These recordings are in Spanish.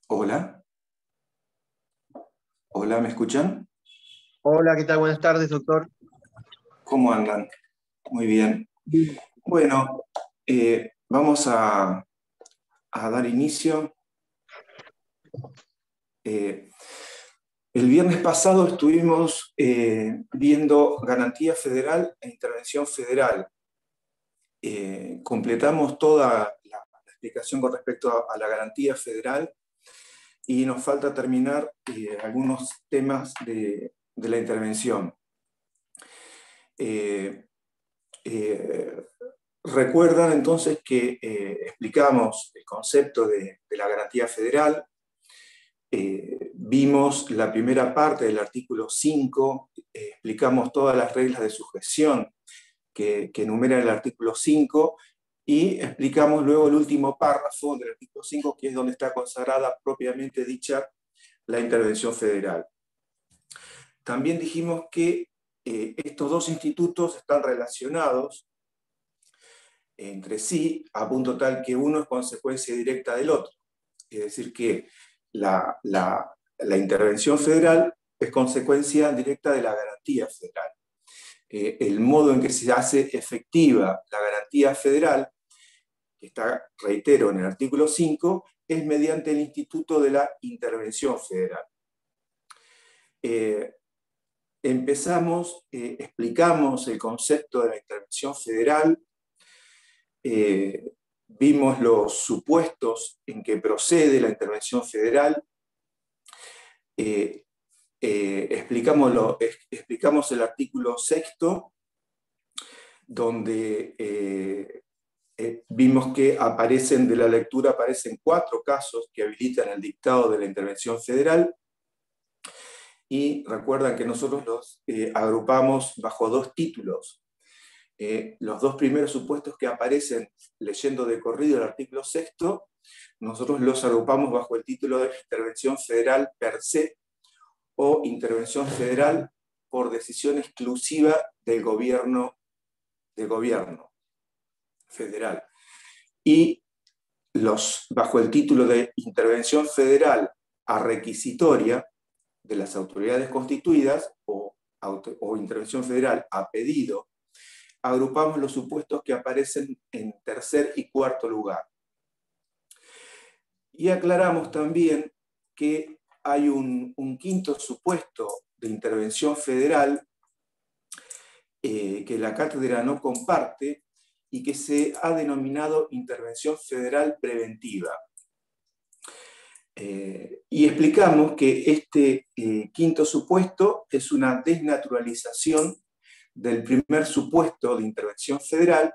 Hola, hola, ¿me escuchan? Hola, ¿qué tal? Buenas tardes, doctor. ¿Cómo andan? Muy bien. Bien. Bueno, vamos a dar inicio. Eh, el viernes pasado estuvimos viendo garantía federal e intervención federal. Completamos toda la explicación con respecto a la garantía federal y nos falta terminar algunos temas de la intervención. Eh, eh, Recuerdan entonces que explicamos el concepto de la garantía federal, vimos la primera parte del artículo 5, explicamos todas las reglas de sujeción que enumera el artículo 5 y explicamos luego el último párrafo del artículo 5, que es donde está consagrada propiamente dicha la intervención federal. También dijimos que estos dos institutos están relacionados entre sí, a punto tal que uno es consecuencia directa del otro. Es decir, que la intervención federal es consecuencia directa de la garantía federal. El modo en que se hace efectiva la garantía federal, que está, reitero, en el artículo 5, es mediante el instituto de la intervención federal. Explicamos el concepto de la intervención federal, vimos los supuestos en que procede la intervención federal, eh, explicamos el artículo sexto, donde vimos que aparecen de la lectura, aparecen 4 casos que habilitan el dictado de la intervención federal, y recuerdan que nosotros los agrupamos bajo 2 títulos. Los 2 primeros supuestos que aparecen leyendo de corrido el artículo sexto, nosotros los agrupamos bajo el título de intervención federal per se o intervención federal por decisión exclusiva del gobierno federal. Y bajo el título de intervención federal a requisitoria de las autoridades constituidas o intervención federal a pedido, agrupamos los supuestos que aparecen en tercer y cuarto lugar. Y aclaramos también que hay un quinto supuesto de intervención federal que la cátedra no comparte y que se ha denominado intervención federal preventiva. Y explicamos que este quinto supuesto es una desnaturalización del primer supuesto de intervención federal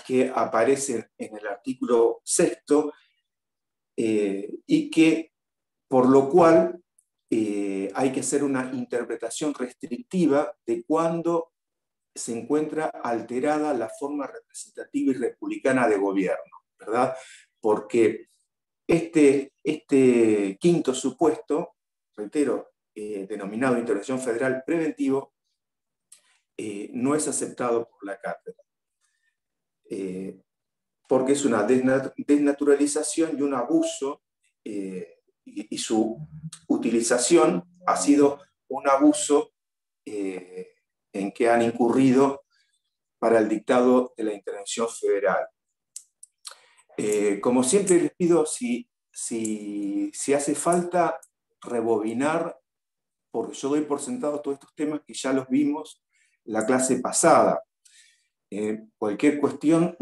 que aparece en el artículo sexto, y que por lo cual hay que hacer una interpretación restrictiva de cuando se encuentra alterada la forma representativa y republicana de gobierno, ¿verdad? Porque este quinto supuesto, reitero, denominado intervención federal preventivo, no es aceptado por la cátedra, porque es una desnaturalización y un abuso, y su utilización ha sido un abuso en que han incurrido para el dictado de la intervención federal. Como siempre les pido, si hace falta rebobinar, porque yo doy por sentado todos estos temas que ya los vimos la clase pasada. Cualquier cuestión,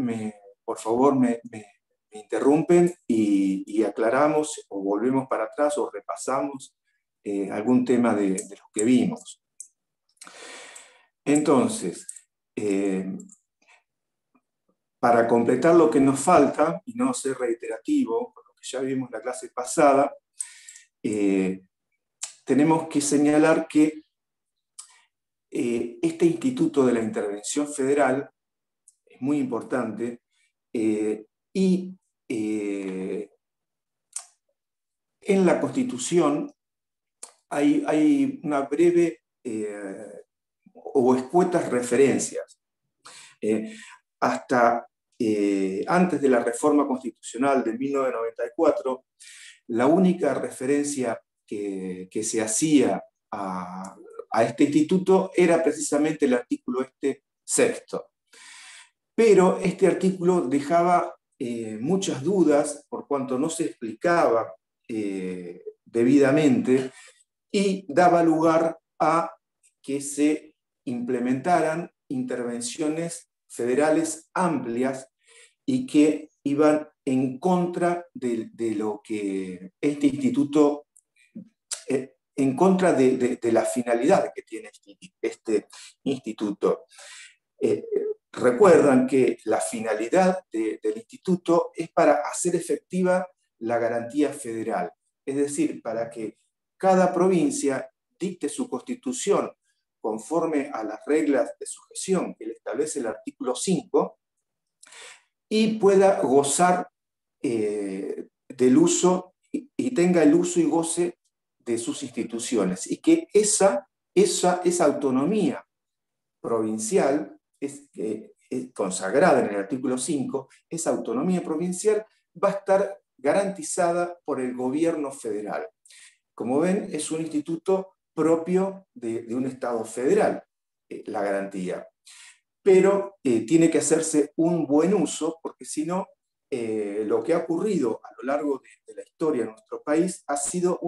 por favor, me interrumpen y aclaramos o volvemos para atrás o repasamos algún tema de los que vimos. Entonces, para completar lo que nos falta y no ser reiterativo con lo que ya vimos la clase pasada, tenemos que señalar que este instituto de la intervención federal es muy importante, y en la Constitución hay una breve o escuetas referencias. Hasta antes de la reforma constitucional de 1994, la única referencia que se hacía a este instituto era precisamente el artículo sexto. Pero este artículo dejaba muchas dudas por cuanto no se explicaba debidamente y daba lugar a que se implementaran intervenciones federales amplias y que iban en contra de lo que este instituto, en contra de la finalidad que tiene este instituto. Recuerdan que la finalidad del instituto es para hacer efectiva la garantía federal, es decir, para que cada provincia dicte su constitución conforme a las reglas de sujeción que le establece el artículo 5 y pueda gozar del uso y tenga el uso y goce de sus instituciones, y que esa autonomía provincial es consagrada en el artículo 5, esa autonomía provincial va a estar garantizada por el gobierno federal. Como ven, es un instituto propio de un Estado federal, la garantía. Pero tiene que hacerse un buen uso, porque si no, lo que ha ocurrido a lo largo de la historia de nuestro país ha sido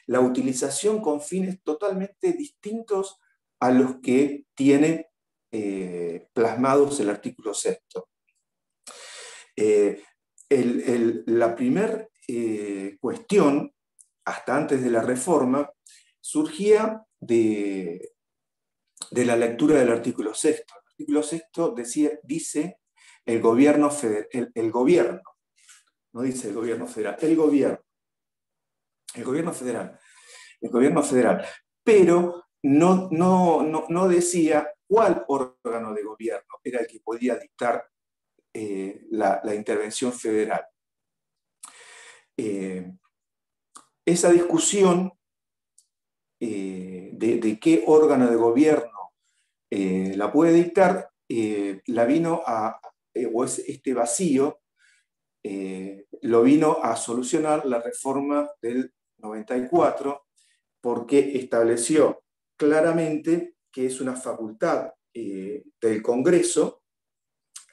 la utilización con fines totalmente distintos a los que tiene plasmados el artículo sexto. La primera cuestión, hasta antes de la reforma, surgía de la lectura del artículo sexto. El artículo sexto dice el gobierno federal, el gobierno, no dice el gobierno federal, el gobierno federal, pero no decía cuál órgano de gobierno era el que podía dictar la intervención federal. Esa discusión de qué órgano de gobierno la puede dictar, la vino o este vacío lo vino a solucionar la reforma del 94, porque estableció claramente que es una facultad del Congreso,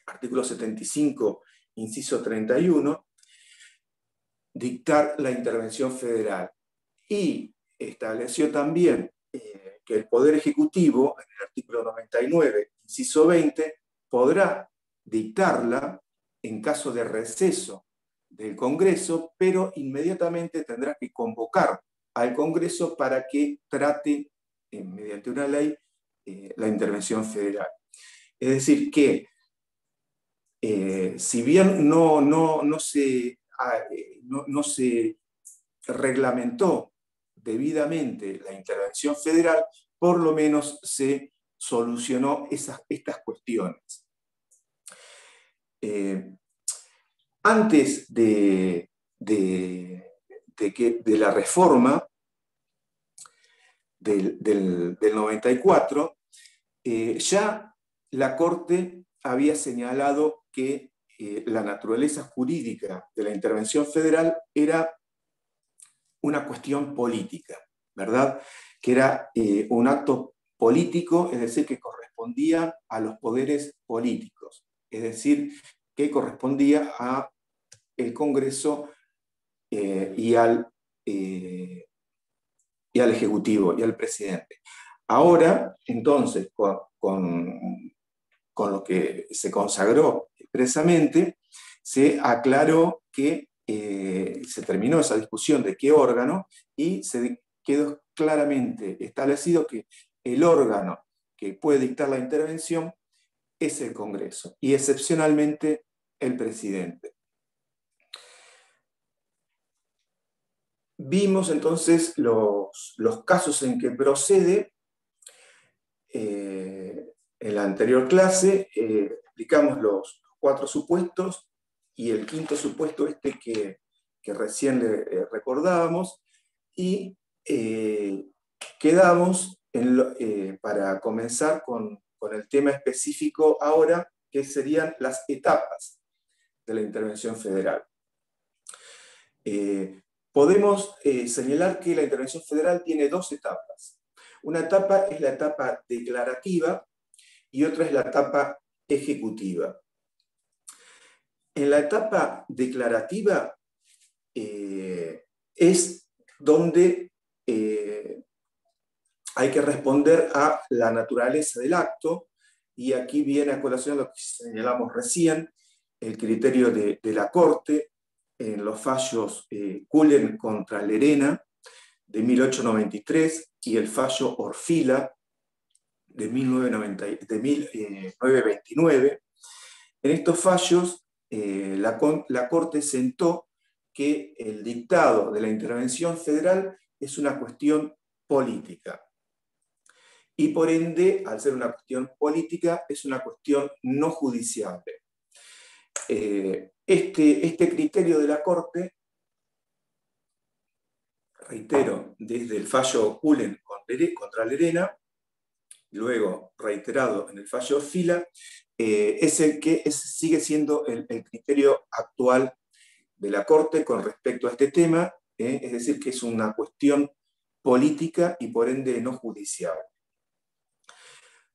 artículo 75, inciso 31, dictar la intervención federal. Y estableció también que el Poder Ejecutivo, en el artículo 99, inciso 20, podrá dictarla en caso de receso del Congreso, pero inmediatamente tendrá que convocar al Congreso para que trate, mediante una ley, la intervención federal. Es decir, que si bien no se reglamentó debidamente la intervención federal, por lo menos se solucionó estas cuestiones. Antes de la reforma del 94, ya la Corte había señalado que la naturaleza jurídica de la intervención federal era una cuestión política, ¿verdad? Que era un acto político, es decir, que correspondía a los poderes políticos, es decir, que correspondía al Congreso y al Ejecutivo y al presidente. Ahora, entonces, con lo que se consagró expresamente, se aclaró que se terminó esa discusión de qué órgano y se quedó claramente establecido que el órgano que puede dictar la intervención es el Congreso y excepcionalmente el presidente. Vimos entonces los casos en que procede. En la anterior clase explicamos los 4 supuestos y el quinto supuesto que recién le recordábamos, y quedamos para comenzar con el tema específico ahora, que serían las etapas de la intervención federal. podemos señalar que la intervención federal tiene dos etapas. Una etapa es la etapa declarativa y otra es la etapa ejecutiva. En la etapa declarativa es donde hay que responder a la naturaleza del acto, y aquí viene a colación lo que señalamos recién, el criterio de la Corte en los fallos Cullen contra Lerena de 1893 y el fallo Orfila de 1929. En estos fallos, la Corte sentó que el dictado de la intervención federal es una cuestión política. Y por ende, al ser una cuestión política, es una cuestión no judiciable. Este criterio de la Corte, reitero, desde el fallo Cullen contra Lerena, luego reiterado en el fallo Orfila, es el que sigue siendo el criterio actual de la Corte con respecto a este tema, es decir, que es una cuestión política y por ende no judicial.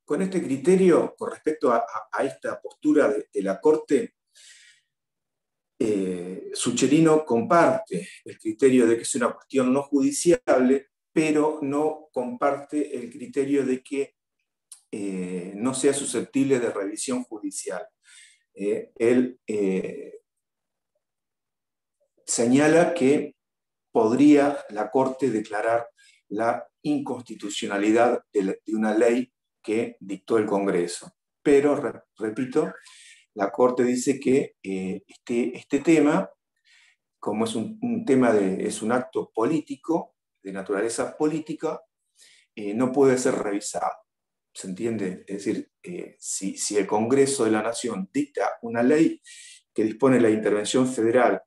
Con este criterio, con respecto a esta postura de la Corte, Sucherino comparte el criterio de que es una cuestión no judiciable, pero no comparte el criterio de que no sea susceptible de revisión judicial. Él señala que podría la Corte declarar la inconstitucionalidad de una ley que dictó el Congreso. Pero, repito, la Corte dice que este tema, como es un tema es un acto político, de naturaleza política, no puede ser revisado. ¿Se entiende? Es decir, si el Congreso de la Nación dicta una ley que dispone la intervención federal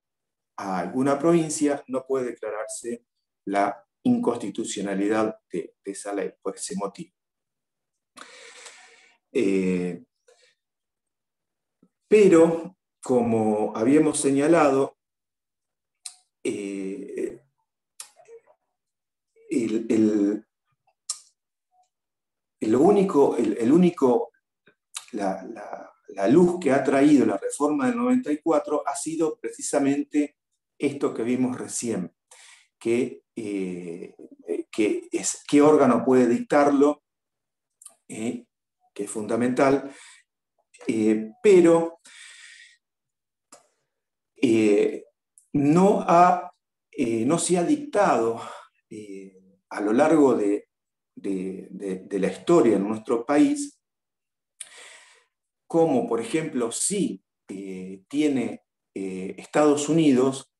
a alguna provincia, no puede declararse la inconstitucionalidad de esa ley por ese motivo. Pero, como habíamos señalado, la luz que ha traído la reforma del 94 ha sido precisamente esto que vimos recién, qué órgano puede dictarlo, que es fundamental, pero no se ha dictado a lo largo de la historia en nuestro país, como por ejemplo si tiene Estados Unidos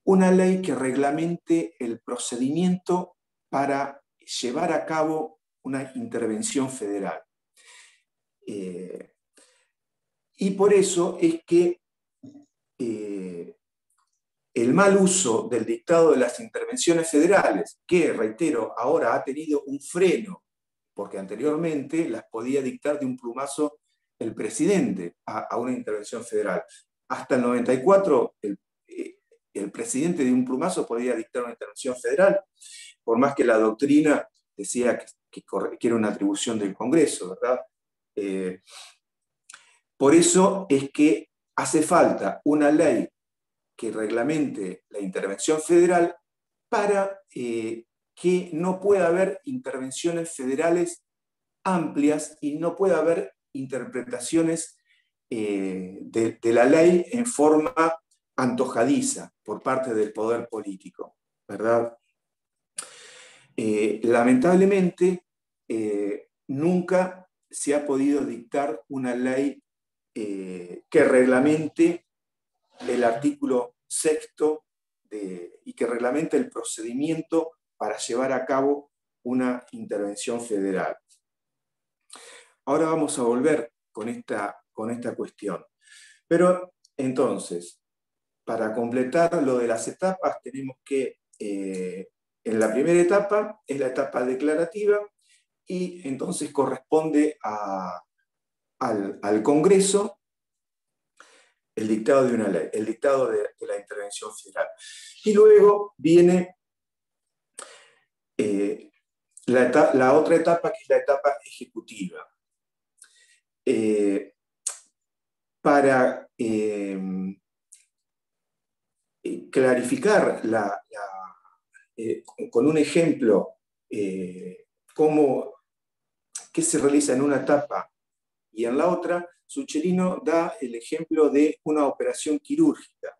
una ley que reglamente el procedimiento para llevar a cabo una intervención federal. Y por eso es que el mal uso del dictado de las intervenciones federales, que, reitero, ahora ha tenido un freno, porque anteriormente las podía dictar de un plumazo el presidente a una intervención federal. Hasta el 94, el presidente de un plumazo podía dictar una intervención federal, por más que la doctrina decía que era una atribución del Congreso, ¿verdad? Por eso es que hace falta una ley que reglamente la intervención federal para que no pueda haber intervenciones federales amplias y no pueda haber interpretaciones de la ley en forma antojadiza por parte del poder político, ¿verdad? Lamentablemente, nunca se ha podido dictar una ley que reglamente el artículo 6º y que reglamente el procedimiento para llevar a cabo una intervención federal. Ahora vamos a volver con esta cuestión. Pero entonces, para completar lo de las etapas, tenemos que en la primera etapa es la etapa declarativa y entonces corresponde al Congreso el dictado de una ley, el dictado de la intervención federal. Y luego viene la otra etapa, que es la etapa ejecutiva. Para clarificar con un ejemplo qué se realiza en una etapa y en la otra, Sucherino da el ejemplo de una operación quirúrgica.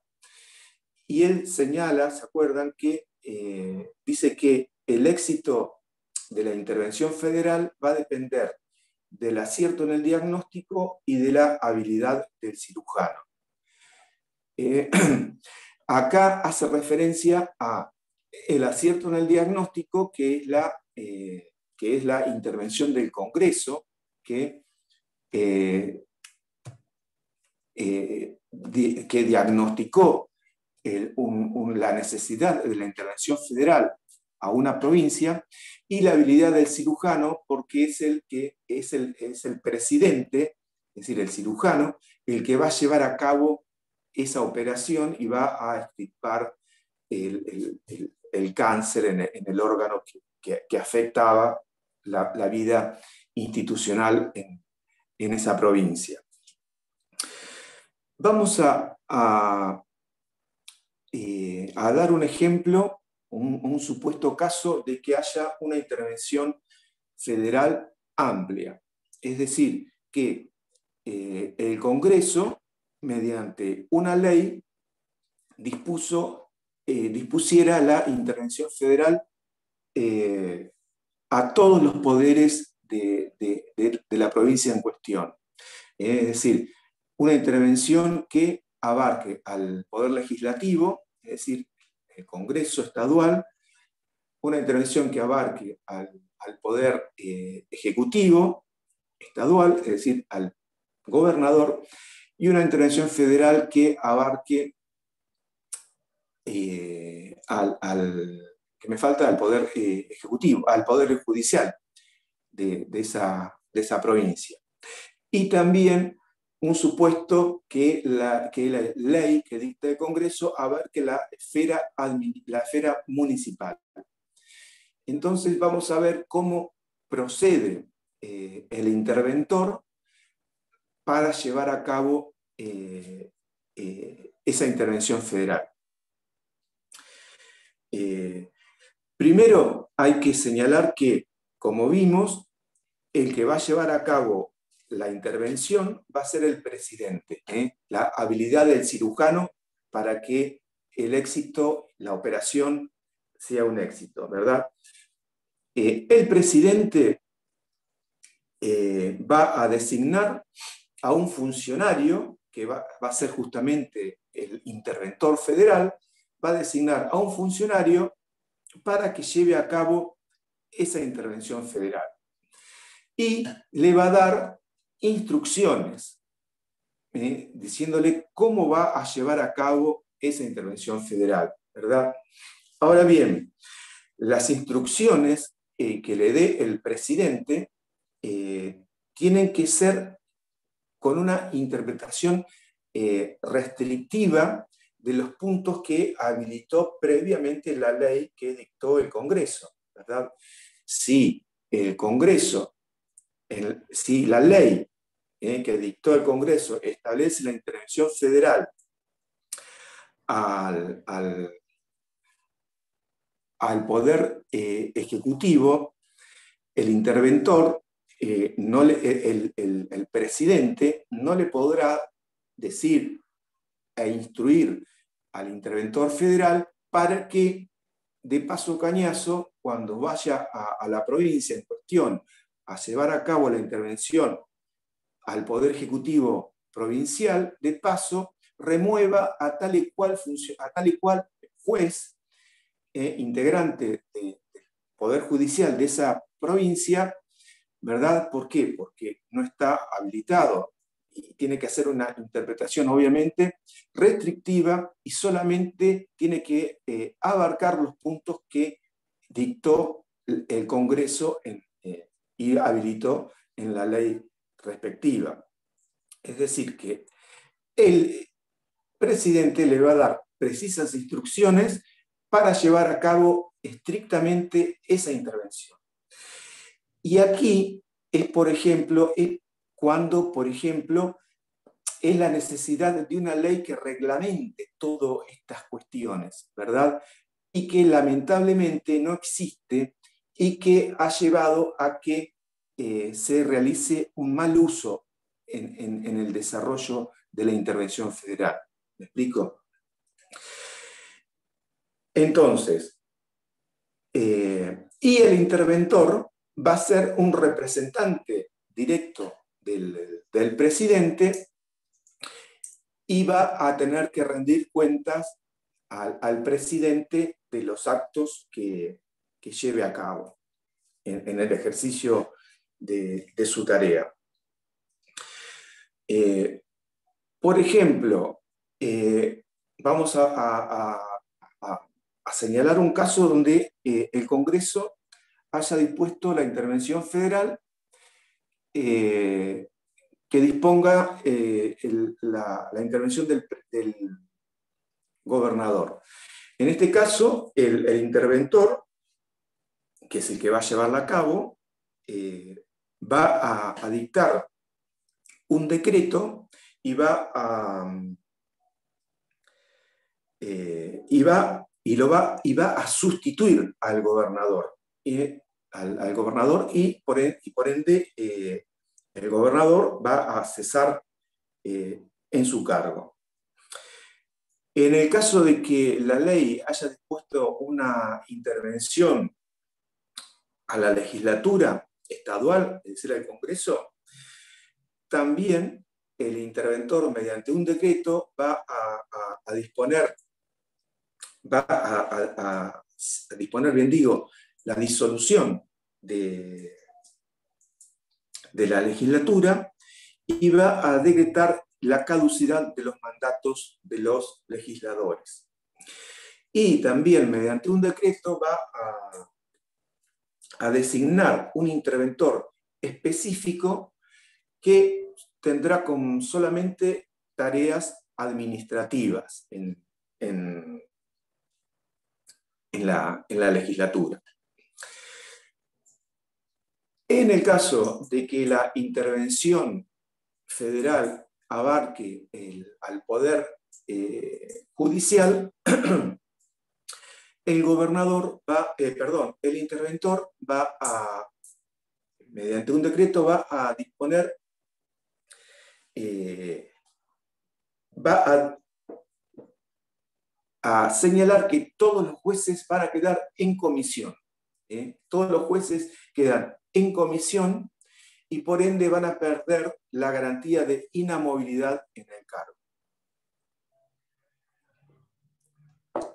Y él señala, ¿se acuerdan?, que dice que el éxito de la intervención federal va a depender del acierto en el diagnóstico y de la habilidad del cirujano. Acá hace referencia a el acierto en el diagnóstico, que es la intervención del Congreso, que diagnosticó la necesidad de la intervención federal a una provincia, y la habilidad del cirujano, porque es el presidente, es decir, el cirujano, el que va a llevar a cabo esa operación y va a extirpar el cáncer en el órgano que afectaba la vida institucional en esa provincia. Vamos a dar un ejemplo, un supuesto caso de que haya una intervención federal amplia. Es decir, que el Congreso, mediante una ley, dispusiera la intervención federal a todos los poderes de la provincia en cuestión. Es decir, una intervención que abarque al Poder Legislativo, es decir, el Congreso estadual, una intervención que abarque al Poder Ejecutivo estadual, es decir, al gobernador, y una intervención federal que abarque al Poder Ejecutivo, al Poder Judicial de esa provincia. Y también un supuesto que la ley que dicta el Congreso abarque la esfera municipal. Entonces vamos a ver cómo procede el interventor para llevar a cabo esa intervención federal. Primero hay que señalar que, como vimos, el que va a llevar a cabo la intervención va a ser el presidente, la habilidad del cirujano para que el éxito, la operación, sea un éxito, ¿verdad? El presidente va a designar a un funcionario, que va a ser justamente el interventor federal, va a designar a un funcionario para que lleve a cabo esa intervención federal. Y le va a dar instrucciones, diciéndole cómo va a llevar a cabo esa intervención federal, ¿verdad? Ahora bien, las instrucciones que le dé el presidente tienen que ser con una interpretación restrictiva de los puntos que habilitó previamente la ley que dictó el Congreso, ¿verdad? Si el Congreso, si la ley que dictó el Congreso establece la intervención federal al Poder Ejecutivo, el interventor, el presidente, no le podrá decir e instruir al interventor federal para que, de paso cañazo, cuando vaya a la provincia en cuestión a llevar a cabo la intervención al Poder Ejecutivo provincial, de paso remueva a tal y cual juez integrante del Poder Judicial de esa provincia, ¿verdad? ¿Por qué? Porque no está habilitado y tiene que hacer una interpretación, obviamente, restrictiva, y solamente tiene que abarcar los puntos que dictó el Congreso y habilitó en la ley respectiva. Es decir, que presidente le va a dar precisas instrucciones para llevar a cabo estrictamente esa intervención. Y aquí es, por ejemplo, cuando, por ejemplo, es la necesidad de una ley que reglamente todas estas cuestiones, ¿verdad? Y que lamentablemente no existe y que ha llevado a que se realice un mal uso en el desarrollo de la intervención federal. ¿Me explico? Entonces, y el interventor va a ser un representante directo del presidente y va a tener que rendir cuentas al presidente de los actos que lleve a cabo en el ejercicio de su tarea. Por ejemplo, vamos a señalar un caso donde el Congreso haya dispuesto la intervención federal que disponga la intervención del gobernador. En este caso, el interventor, que es el que va a llevarla a cabo, va a dictar un decreto y va a sustituir al gobernador. Al gobernador y por ende el gobernador va a cesar en su cargo. En el caso de que la ley haya dispuesto una intervención a la legislatura estadual, es decir, al Congreso, también el interventor, mediante un decreto, va a disponer, bien digo, la disolución de la legislatura y va a decretar la caducidad de los mandatos de los legisladores. Y también, mediante un decreto, va a designar un interventor específico que tendrá solamente tareas administrativas en la legislatura. En el caso de que la intervención federal abarque al poder judicial, el interventor mediante un decreto va a disponer, va a señalar que todos los jueces van a quedar en comisión. Todos los jueces quedan en comisión y por ende van a perder la garantía de inamovilidad en el cargo.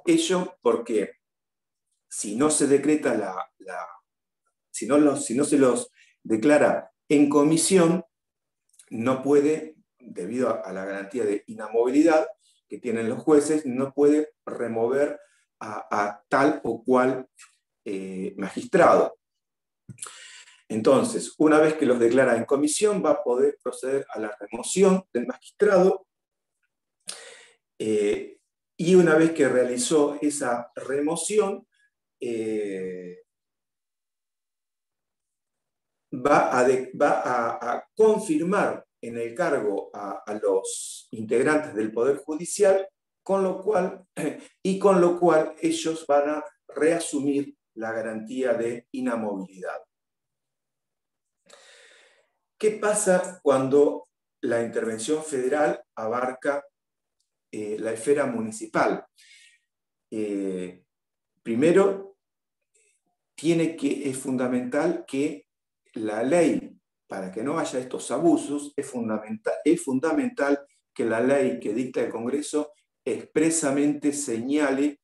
Ello porque si no se decreta si no se los declara en comisión, no puede, debido a la garantía de inamovilidad que tienen los jueces, no puede remover a tal o cual magistrado. Entonces, una vez que los declara en comisión, va a poder proceder a la remoción del magistrado y una vez que realizó esa remoción, va a confirmar en el cargo a los integrantes del Poder Judicial, con lo cual ellos van a reasumir la garantía de inamovilidad. ¿Qué pasa cuando la intervención federal abarca la esfera municipal? Primero, es fundamental que la ley, para que no haya estos abusos, es fundamental que la ley que dicta el Congreso expresamente señale,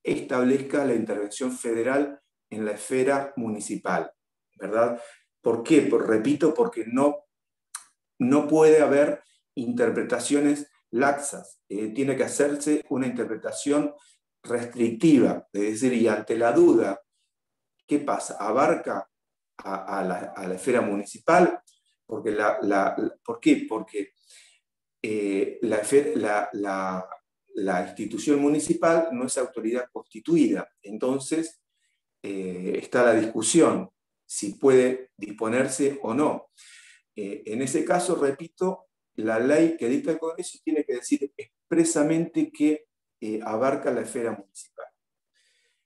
establezca la intervención federal en la esfera municipal, ¿verdad? ¿Por qué? Repito, porque no puede haber interpretaciones laxas. Tiene que hacerse una interpretación restrictiva, es decir, y ante la duda, ¿qué pasa? ¿Abarca a la esfera municipal? ¿Por qué? Porque la institución municipal no es autoridad constituida. Entonces, está la discusión si puede disponerse o no. En ese caso, repito, la ley que dicta el Congreso tiene que decir expresamente que abarca la esfera municipal.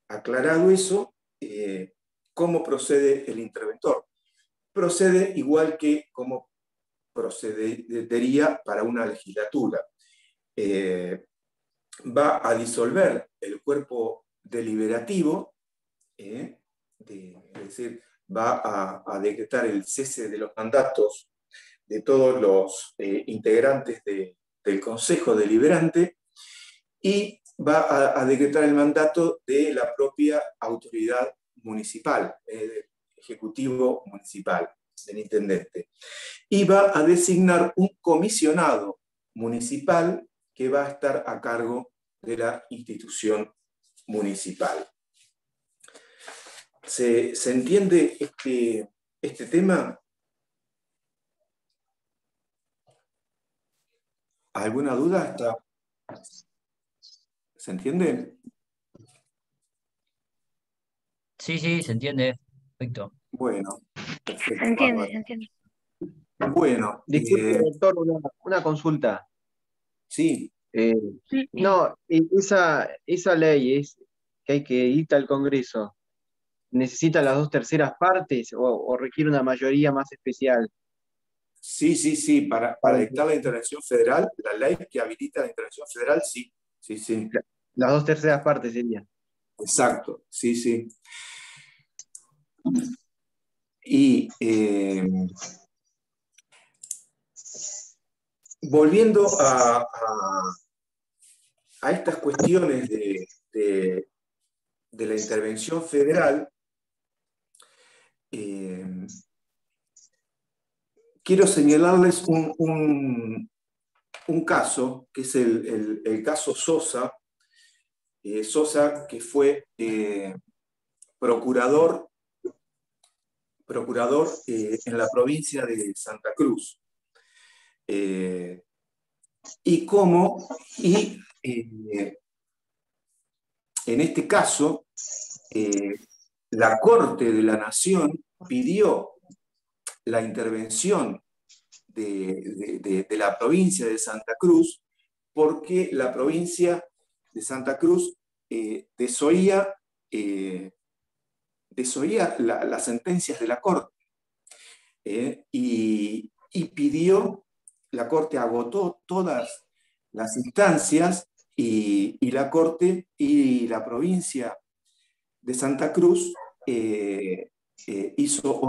Aclarado eso, ¿cómo procede el interventor? Procede igual que como procedería para una legislatura. Va a disolver el cuerpo deliberativo, es decir, va a decretar el cese de los mandatos de todos los integrantes del Consejo Deliberante y va a decretar el mandato de la propia autoridad municipal, ejecutivo municipal, del intendente. Y va a designar un comisionado municipal que va a estar a cargo de la institución municipal. ¿Se entiende este tema? ¿Alguna duda? ¿Se entiende? Sí, se entiende. Perfecto. Bueno, perfecto. Se entiende, Bárbaro. se entiende. Bueno, Disculpe, doctor, una consulta. sí. No, esa ley es que dicta el Congreso, ¿necesita las 2/3 partes o requiere una mayoría más especial? Sí, para dictar la intervención federal, la ley que habilita la intervención federal, sí. Las 2/3 partes serían. Exacto, sí. Y volviendo a estas cuestiones de la intervención federal, quiero señalarles un caso, que es el caso Sosa. Sosa, que fue procurador en la provincia de Santa Cruz. En este caso, la Corte de la Nación pidió la intervención de la provincia de Santa Cruz porque la provincia de Santa Cruz desoía las sentencias de la Corte y pidió, la Corte agotó todas las instancias y la Corte y la provincia de Santa Cruz hizo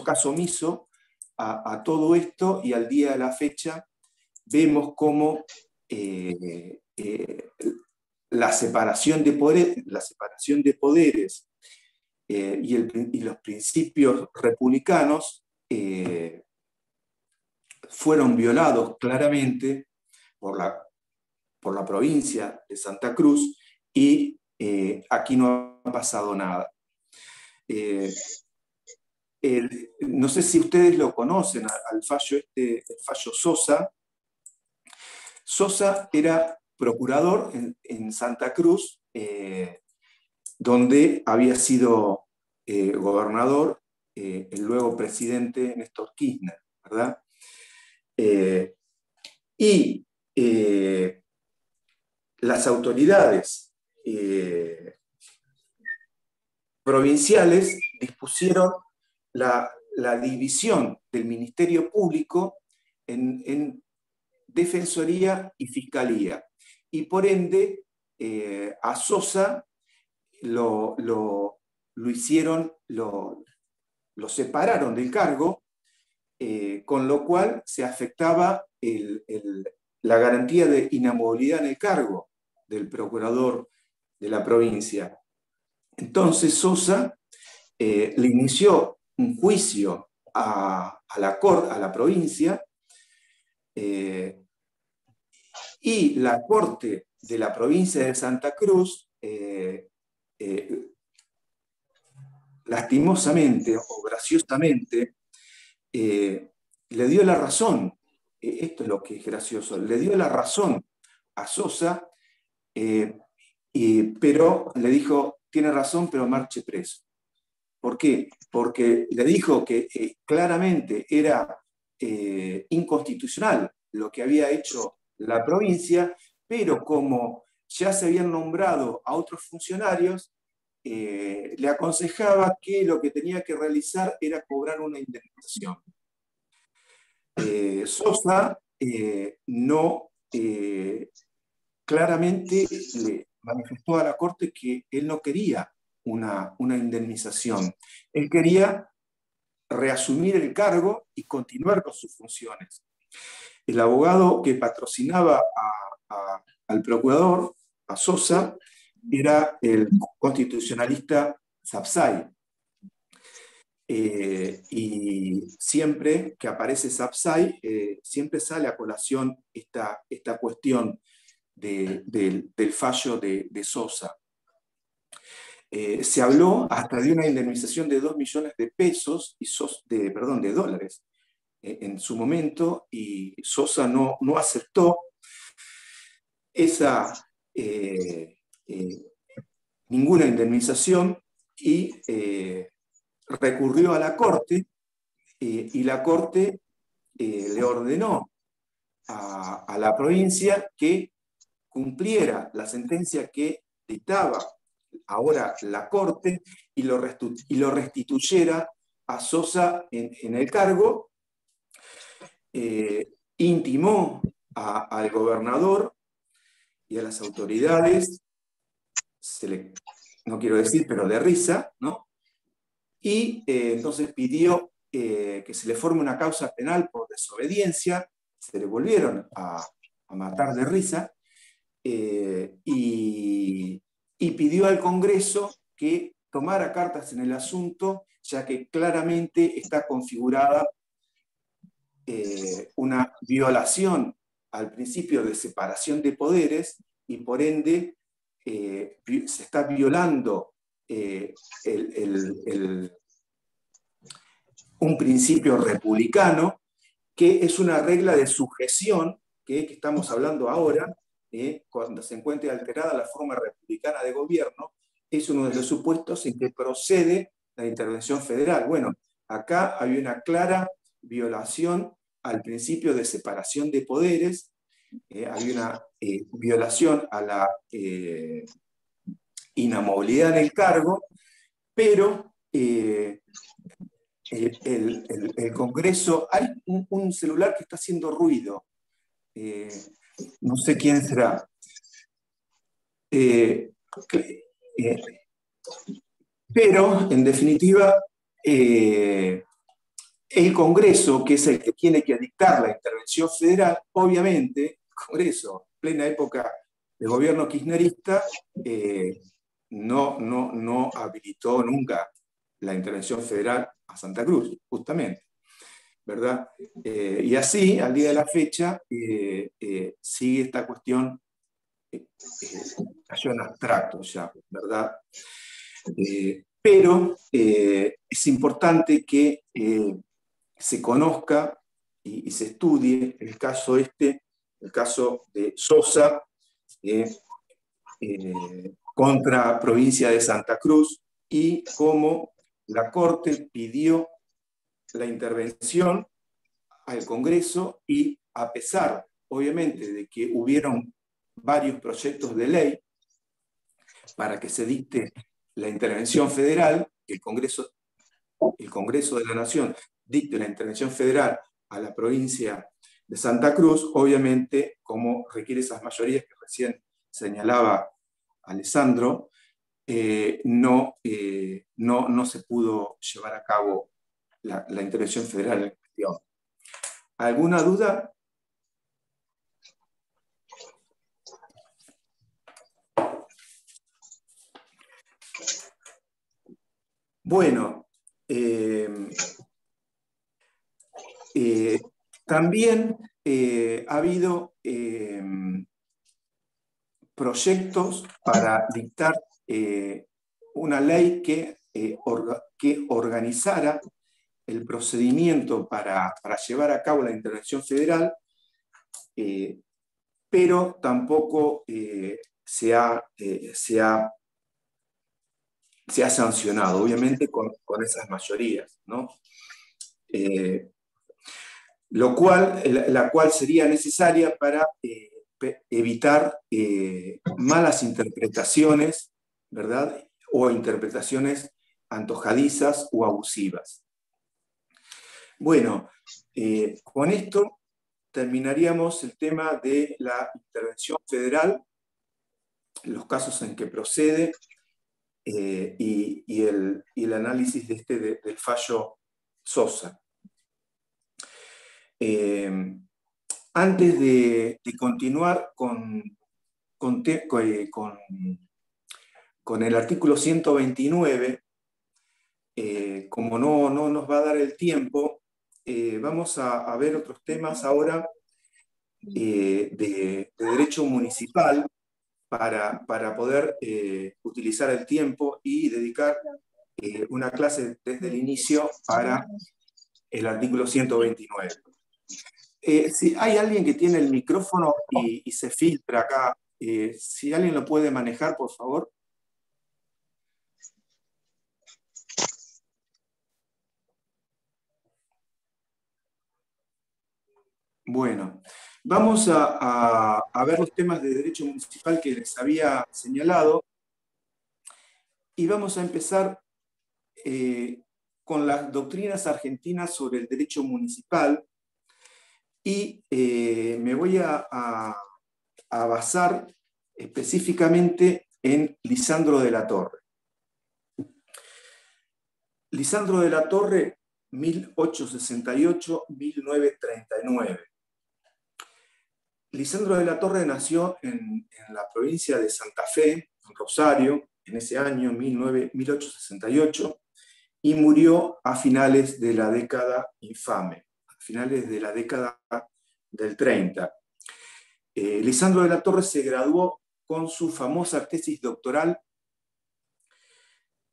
caso omiso a todo esto, y al día de la fecha vemos cómo la separación de poderes y los principios republicanos fueron violados claramente por la provincia de Santa Cruz, y aquí no ha pasado nada. No sé si ustedes lo conocen al fallo el fallo Sosa. Sosa era procurador en Santa Cruz, donde había sido gobernador el luego presidente Néstor Kirchner, ¿verdad? Y las autoridades provinciales dispusieron la división del Ministerio Público en Defensoría y Fiscalía. Y por ende, a Sosa lo separaron del cargo, con lo cual se afectaba la garantía de inamovilidad en el cargo del procurador de la provincia. Entonces Sosa le inició un juicio a la provincia, y la Corte de la provincia de Santa Cruz, lastimosamente o graciosamente, le dio la razón esto es lo que es gracioso, le dio la razón a Sosa, pero le dijo, tiene razón, pero marche preso. ¿Por qué? Porque le dijo que claramente era inconstitucional lo que había hecho la provincia, pero como ya se habían nombrado a otros funcionarios, le aconsejaba que lo que tenía que realizar era cobrar una indemnización. Sosa no claramente le manifestó a la Corte que él no quería una indemnización. Él quería reasumir el cargo y continuar con sus funciones. El abogado que patrocinaba al procurador, a Sosa, era el constitucionalista Sapsay. Y siempre que aparece Sapsay, siempre sale a colación esta cuestión del fallo de Sosa. Se habló hasta de una indemnización de 2 millones de pesos, de dólares en su momento, y Sosa no aceptó ninguna indemnización y recurrió a la Corte, y la Corte le ordenó a la provincia que cumpliera la sentencia que dictaba ahora la Corte y lo restituyera a Sosa en el cargo. Intimó al gobernador y a las autoridades, no quiero decir, pero de risa, ¿no? Y entonces pidió que se le forme una causa penal por desobediencia, se le volvieron a matar de risa, y pidió al Congreso que tomara cartas en el asunto, ya que claramente está configurada una violación al principio de separación de poderes y por ende se está violando un principio republicano, que es una regla de sujeción que estamos hablando ahora, cuando se encuentre alterada la forma republicana de gobierno, es uno de los supuestos en que procede la intervención federal. Bueno, acá hay una clara violación al principio de separación de poderes, hay una violación a la inamovilidad en el cargo, pero el Congreso, hay un celular que está haciendo ruido, no sé quién será. Pero, en definitiva, el Congreso, que es el que tiene que dictar la intervención federal, obviamente, el Congreso, en plena época de gobierno kirchnerista, no habilitó nunca la intervención federal a Santa Cruz, justamente, ¿verdad? Y así, al día de la fecha, sigue esta cuestión, cayó en abstracto ya, ¿verdad? Pero es importante que se conozca y se estudie el caso el caso de Sosa contra provincia de Santa Cruz, y cómo la Corte pidió la intervención al Congreso, y a pesar, obviamente, de que hubieron varios proyectos de ley para que se dicte la intervención federal, el Congreso de la Nación dicte la intervención federal a la provincia de Santa Cruz, obviamente, como requiere esas mayorías que recién señalaba Alessandro, no se pudo llevar a cabo la intervención federal en cuestión. ¿Alguna duda? Bueno, también ha habido proyectos para dictar una ley que organizara el procedimiento para llevar a cabo la intervención federal, pero tampoco se ha sancionado, obviamente con esas mayorías, ¿no? La cual sería necesaria para evitar malas interpretaciones, ¿verdad? O interpretaciones antojadizas o abusivas. Bueno, con esto terminaríamos el tema de la intervención federal, los casos en que procede y el análisis del fallo Sosa. Antes de continuar con el artículo 129, como no nos va a dar el tiempo, vamos a ver otros temas ahora de derecho municipal para poder utilizar el tiempo y dedicar una clase desde el inicio para el artículo 129. Si hay alguien que tiene el micrófono y se filtra acá, si alguien lo puede manejar, por favor. Bueno, vamos a ver los temas de derecho municipal que les había señalado y vamos a empezar con las doctrinas argentinas sobre el derecho municipal y me voy a basar específicamente en Lisandro de la Torre. Lisandro de la Torre, 1868-1939. Lisandro de la Torre nació en la provincia de Santa Fe, en Rosario, en ese año 1868, y murió a finales de la década infame, a finales de la década del 30. Lisandro de la Torre se graduó con su famosa tesis doctoral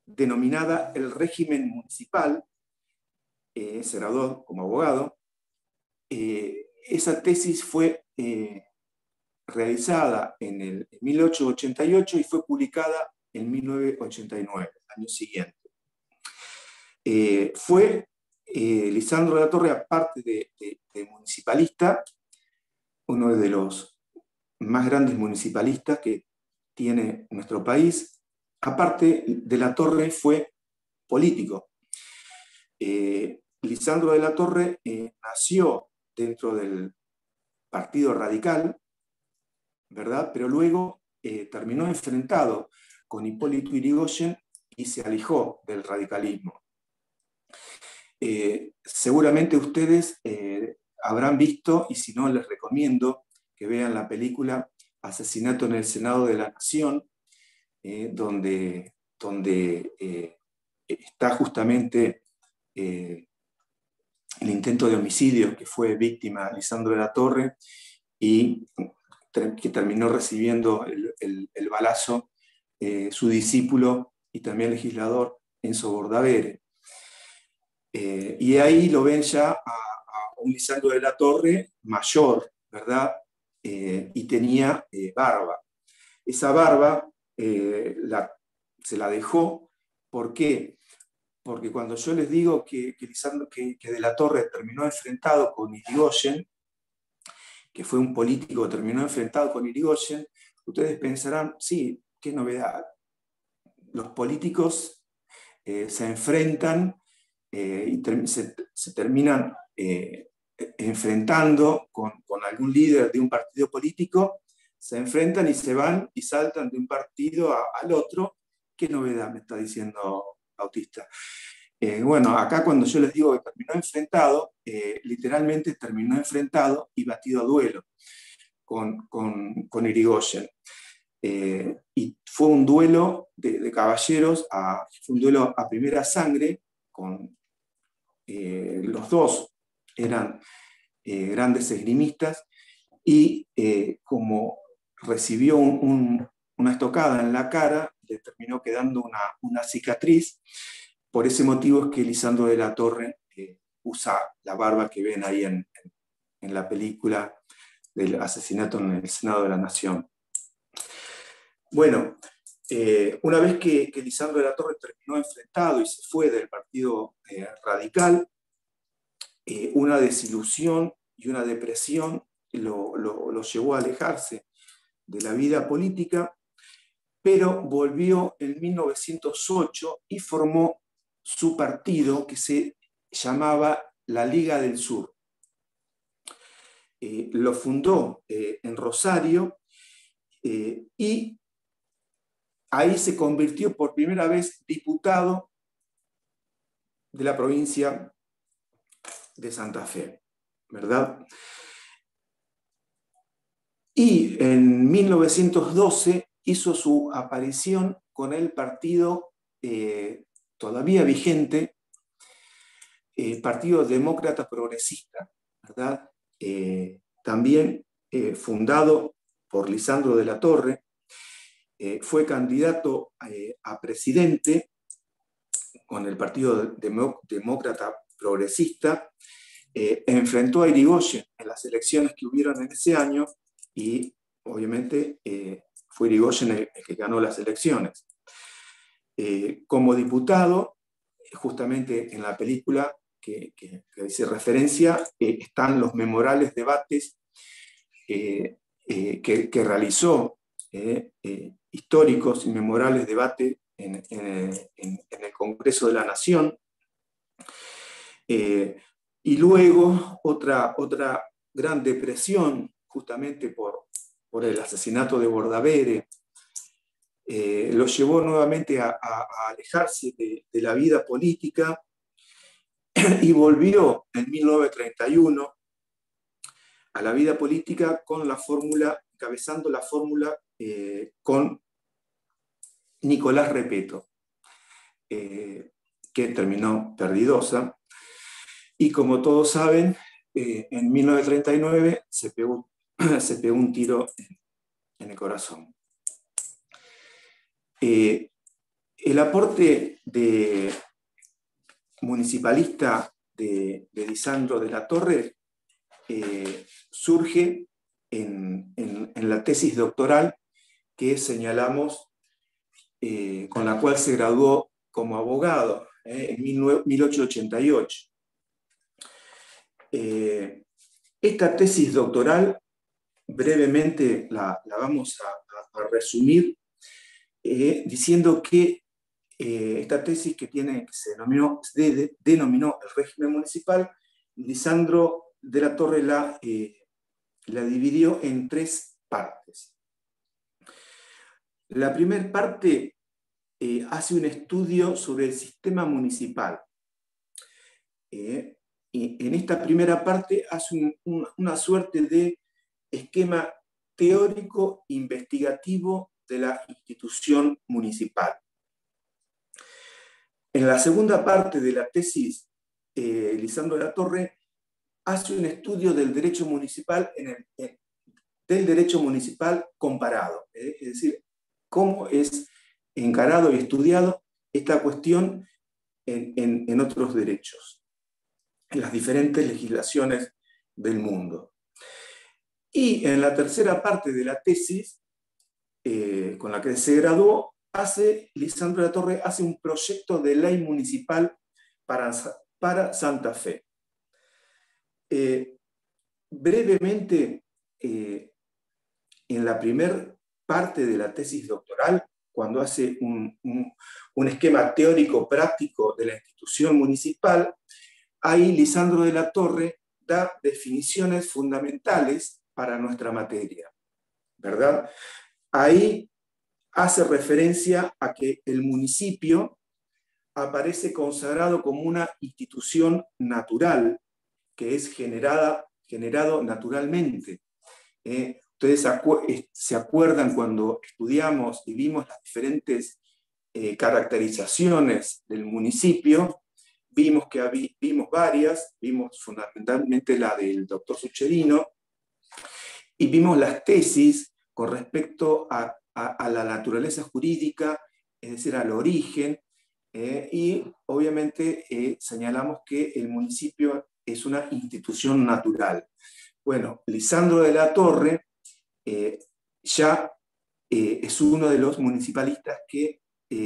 denominada El régimen municipal, se graduó como abogado. Esa tesis fue realizada en 1888 y fue publicada en 1989, el año siguiente. Lisandro de la Torre, aparte de municipalista, uno de los más grandes municipalistas que tiene nuestro país, aparte de la Torre fue político. Lisandro de la Torre nació dentro del Partido Radical, ¿verdad? Pero luego terminó enfrentado con Hipólito Yrigoyen y se alejó del radicalismo. Seguramente ustedes habrán visto, y si no les recomiendo que vean la película Asesinato en el Senado de la Nación, donde está justamente el intento de homicidio que fue víctima Lisandro de la Torre y que terminó recibiendo el balazo su discípulo y también legislador Enzo Bordavere. Y ahí lo ven ya a un Lisandro de la Torre mayor, ¿verdad? Y tenía barba. Esa barba se la dejó. ¿Por qué? Porque cuando yo les digo que de la Torre terminó enfrentado con Yrigoyen, que fue un político que terminó enfrentado con Yrigoyen, ustedes pensarán, sí, qué novedad. Los políticos se enfrentan y se terminan enfrentando con algún líder de un partido político, se enfrentan y se van y saltan de un partido al otro. ¿Qué novedad me está diciendo Bautista? Bueno, acá cuando yo les digo que terminó enfrentado, literalmente terminó enfrentado y batido a duelo con Yrigoyen. Y fue un duelo de caballeros, fue un duelo a primera sangre, los dos eran grandes esgrimistas, y como recibió una estocada en la cara, le terminó quedando una cicatriz. Por ese motivo es que Lisandro de la Torre usa la barba que ven ahí en la película del asesinato en el Senado de la Nación. Bueno, una vez que Lisandro de la Torre terminó enfrentado y se fue del Partido Radical, una desilusión y una depresión lo llevó a alejarse de la vida política, pero volvió en 1908 y formó su partido, que se llamaba la Liga del Sur. Lo fundó en Rosario y ahí se convirtió por primera vez diputado de la provincia de Santa Fe, ¿verdad? Y en 1912 hizo su aparición con el partido todavía vigente, Partido Demócrata Progresista, ¿verdad? También fundado por Lisandro de la Torre, fue candidato a presidente con el Partido Demócrata Progresista, enfrentó a Irigoyen en las elecciones que hubieron en ese año y obviamente fue Irigoyen el que ganó las elecciones. Como diputado, justamente en la película que dice referencia, están los memorables debates que realizó, históricos y memorables debates en el Congreso de la Nación. Y luego otra gran depresión, justamente por el asesinato de Bordaberry, lo llevó nuevamente a alejarse de la vida política y volvió en 1931 a la vida política con la fórmula, encabezando la fórmula con Nicolás Repetto, que terminó perdidosa. Y como todos saben, en 1939 se pegó un tiro en el corazón. El aporte municipalista de Lisandro de la Torre surge en la tesis doctoral que señalamos, con la cual se graduó como abogado en 1888. Esta tesis doctoral, brevemente la vamos a resumir diciendo que esta tesis que se denominó el régimen municipal, Lisandro de la Torre la dividió en 3 partes. La primera parte hace un estudio sobre el sistema municipal. Y en esta primera parte hace una suerte de esquema teórico investigativo de la institución municipal. En la segunda parte de la tesis, Lisandro de la Torre hace un estudio del derecho municipal, del derecho municipal comparado, es decir, cómo es encarado y estudiado esta cuestión en otros derechos, en las diferentes legislaciones del mundo. Y en la tercera parte de la tesis, con la que se graduó, Lisandro de la Torre hace un proyecto de ley municipal para Santa Fe. Brevemente, en la primera parte de la tesis doctoral, cuando hace un esquema teórico práctico de la institución municipal, ahí Lisandro de la Torre da definiciones fundamentales para nuestra materia, ¿verdad? Ahí hace referencia a que el municipio aparece consagrado como una institución natural, que es generado naturalmente. Ustedes se acuerdan cuando estudiamos y vimos las diferentes caracterizaciones del municipio, vimos varias, vimos fundamentalmente la del doctor Sucherino, y vimos las tesis con respecto a la naturaleza jurídica, es decir, al origen, y obviamente señalamos que el municipio es una institución natural. Bueno, Lisandro de la Torre ya es uno de los municipalistas que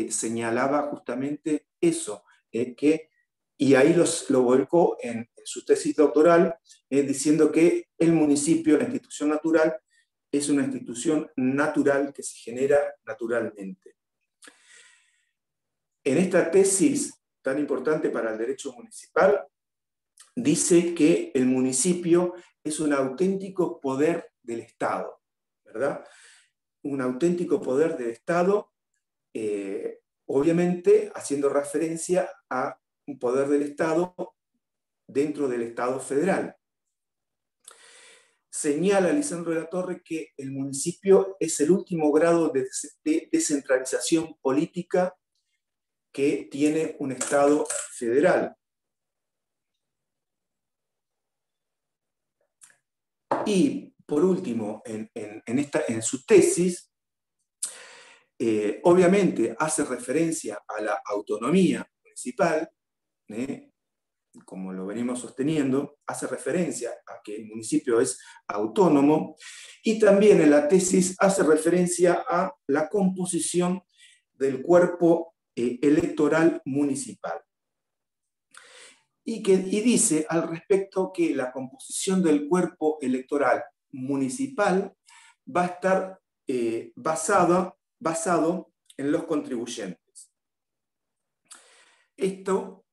señalaba justamente eso, y ahí lo volcó en su tesis doctoral, diciendo que el municipio, la institución natural, es una institución natural que se genera naturalmente. En esta tesis tan importante para el derecho municipal, dice que el municipio es un auténtico poder del Estado, ¿verdad? Un auténtico poder del Estado, obviamente haciendo referencia a un poder del Estado dentro del Estado federal. Señala Lisandro de la Torre que el municipio es el último grado de descentralización política que tiene un Estado federal. Y por último, en su tesis, obviamente hace referencia a la autonomía municipal, como lo venimos sosteniendo, hace referencia a que el municipio es autónomo, y también en la tesis hace referencia a la composición del cuerpo electoral municipal. Y dice al respecto que la composición del cuerpo electoral municipal va a estar basado en los contribuyentes. Esto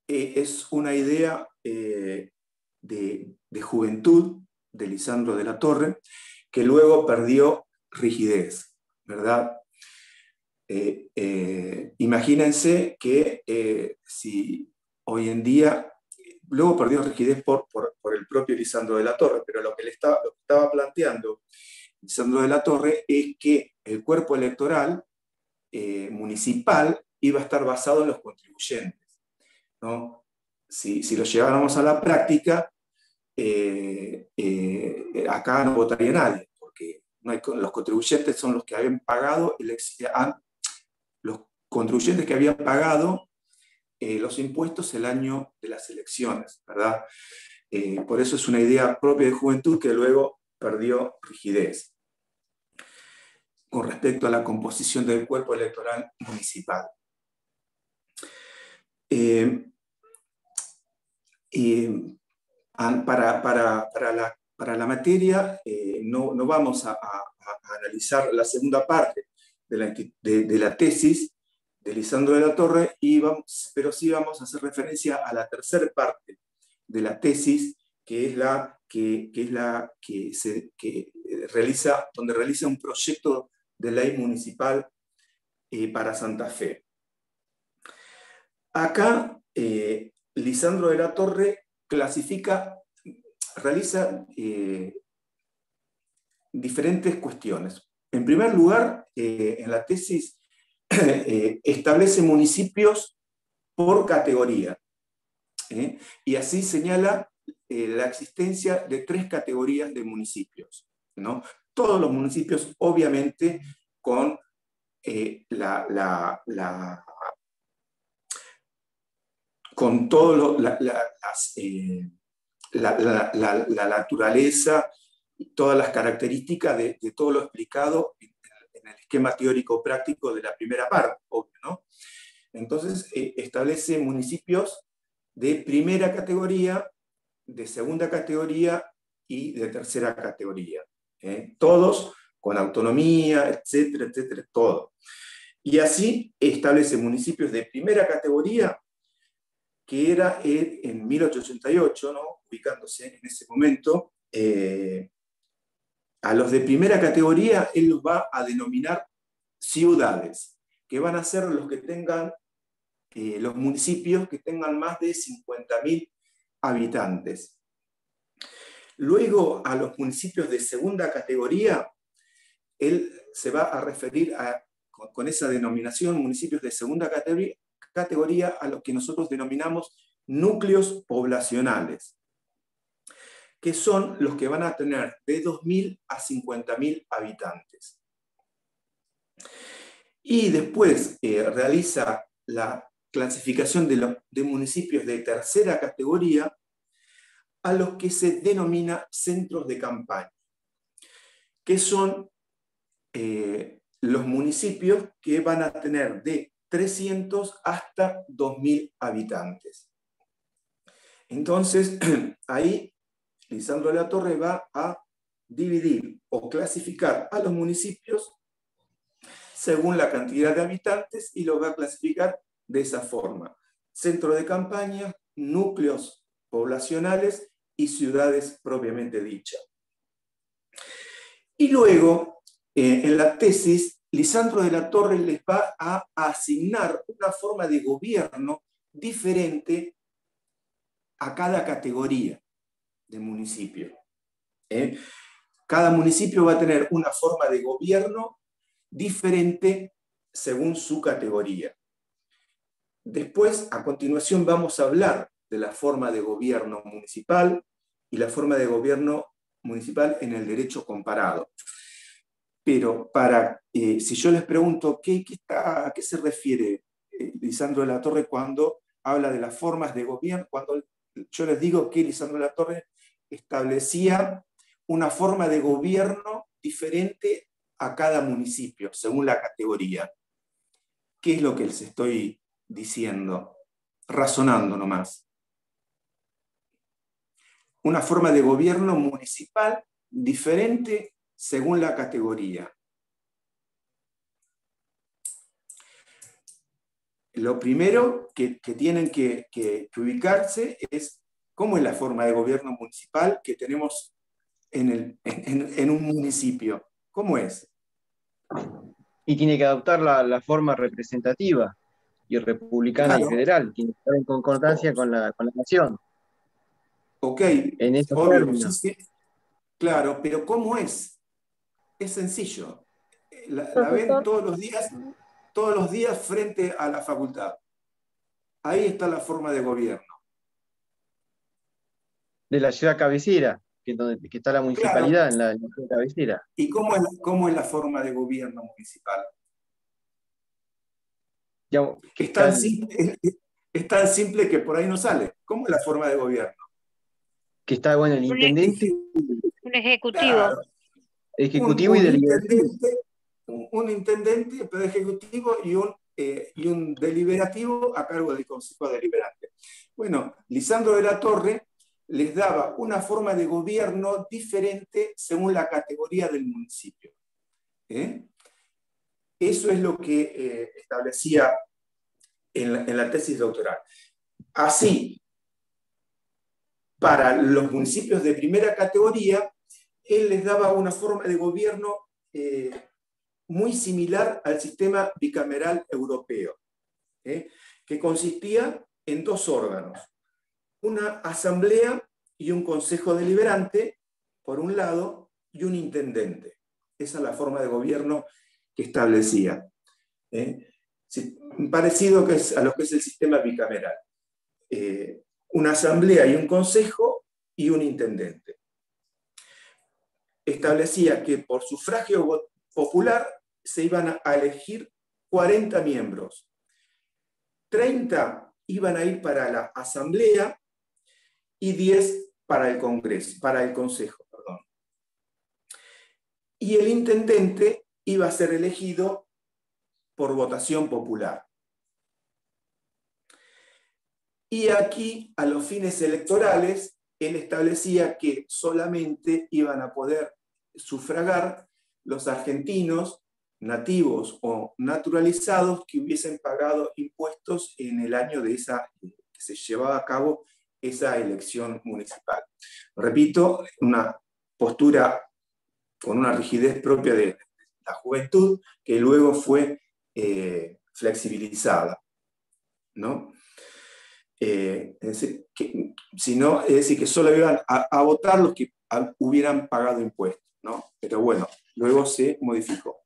es una idea de juventud de Lisandro de la Torre, que luego perdió rigidez, ¿verdad? Imagínense que si hoy en día, luego perdió rigidez por el propio Lisandro de la Torre, pero lo que estaba planteando Lisandro de la Torre es que el cuerpo electoral municipal iba a estar basado en los contribuyentes, ¿no? Si lo lleváramos a la práctica, acá no votaría nadie, porque los contribuyentes son los que habían pagado, los contribuyentes que habían pagado los impuestos el año de las elecciones, ¿verdad? Por eso es una idea propia de juventud que luego perdió rigidez con respecto a la composición del cuerpo electoral municipal. Para la materia no vamos a analizar la segunda parte de la tesis de Lisandro de la Torre, pero sí vamos a hacer referencia a la tercera parte de la tesis, que es la que realiza un proyecto de ley municipal para Santa Fe. Acá Lisandro de la Torre realiza diferentes cuestiones. En primer lugar, en la tesis establece municipios por categoría, y así señala la existencia de 3 categorías de municipios, ¿no? Todos los municipios, obviamente, con con todo la naturaleza y todas las características de todo lo explicado en el esquema teórico práctico de la primera parte, obvio, ¿no? Entonces, establece municipios de primera categoría, de segunda categoría y de tercera categoría. Todos con autonomía, etcétera, etcétera, todo. Y así establece municipios de primera categoría, que era en 1888, ¿no? Ubicándose en ese momento, a los de primera categoría él los va a denominar ciudades, que van a ser los que tengan, los municipios que tengan más de 50.000 habitantes. Luego, a los municipios de segunda categoría, él se va a referir con esa denominación, municipios de segunda categoría, a los que nosotros denominamos núcleos poblacionales, que son los que van a tener de 2.000 a 50.000 habitantes. Y después realiza la clasificación de municipios de tercera categoría a los que se denomina centros de campaña, que son los municipios que van a tener de 300 hasta 2.000 habitantes. Entonces, ahí Lisandro de la Torre va a dividir o clasificar a los municipios según la cantidad de habitantes y los va a clasificar de esa forma: centro de campaña, núcleos poblacionales y ciudades propiamente dichas. Y luego, en la tesis, Lisandro de la Torre les va a asignar una forma de gobierno diferente a cada categoría de municipio. Cada municipio va a tener una forma de gobierno diferente según su categoría. Después, a continuación, vamos a hablar de la forma de gobierno municipal y la forma de gobierno municipal en el derecho comparado. Pero si yo les pregunto ¿a qué se refiere Lisandro de la Torre cuando habla de las formas de gobierno? Cuando yo les digo que Lisandro de la Torre establecía una forma de gobierno diferente a cada municipio, según la categoría. ¿Qué es lo que les estoy diciendo? Razonando nomás. Una forma de gobierno municipal diferente según la categoría. Lo primero que tienen que ubicarse es cómo es la forma de gobierno municipal que tenemos en un municipio. ¿Cómo es? Y tiene que adoptar la forma representativa y republicana, Claro. y federal. Tiene que estar en concordancia con la nación. Ok, En esos obvio, términos. sí, claro, pero ¿cómo es? Es sencillo. La ven todos los días frente a la facultad. Ahí está la forma de gobierno. De la ciudad cabecera, que está la Claro. municipalidad en la ciudad cabecera. ¿Y cómo es la forma de gobierno municipal? Digamos, Es tan simple que por ahí no sale. ¿Cómo es la forma de gobierno? que está, bueno, el intendente, Un ejecutivo. Claro, ejecutivo y deliberativo. un intendente, pero ejecutivo y un deliberativo a cargo del Consejo Deliberante. Bueno, Lisandro de la Torre les daba una forma de gobierno diferente según la categoría del municipio. Eso es lo que establecía en la tesis doctoral. Así, para los municipios de primera categoría, él les daba una forma de gobierno muy similar al sistema bicameral europeo, que consistía en dos órganos: una asamblea y un consejo deliberante, por un lado, y un intendente. Esa es la forma de gobierno que establecía. Parecido a lo que es el sistema bicameral. Una asamblea y un consejo y un intendente. Establecía que por sufragio popular se iban a elegir 40 miembros. 30 iban a ir para la asamblea y 10 para el Congreso, para el Consejo, perdón. Y el intendente iba a ser elegido por votación popular. Y aquí, a los fines electorales, él establecía que solamente iban a poder sufragar los argentinos nativos o naturalizados que hubiesen pagado impuestos en el año que se llevaba a cabo esa elección municipal. Repito, una postura con una rigidez propia de la juventud que luego fue flexibilizada, ¿no? Es decir, que solo iban a votar los que hubieran pagado impuestos, ¿no? Pero bueno, luego se modificó.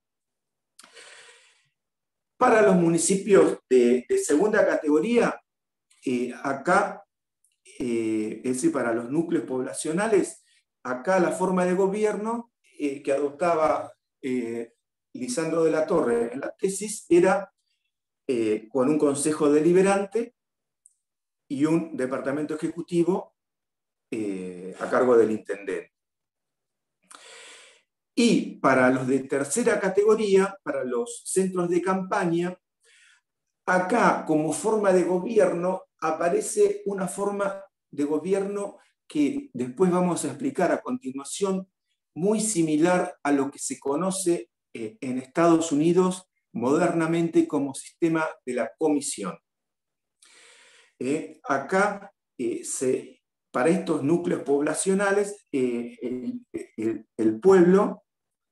Para los municipios de segunda categoría, acá, es decir, para los núcleos poblacionales, acá la forma de gobierno que adoptaba Lisandro de la Torre en la tesis era con un consejo deliberante y un departamento ejecutivo a cargo del intendente. Y para los de tercera categoría, para los centros de campaña, acá como forma de gobierno aparece una forma de gobierno que después vamos a explicar a continuación, muy similar a lo que se conoce en Estados Unidos modernamente como sistema de la comisión. Acá, para estos núcleos poblacionales, el pueblo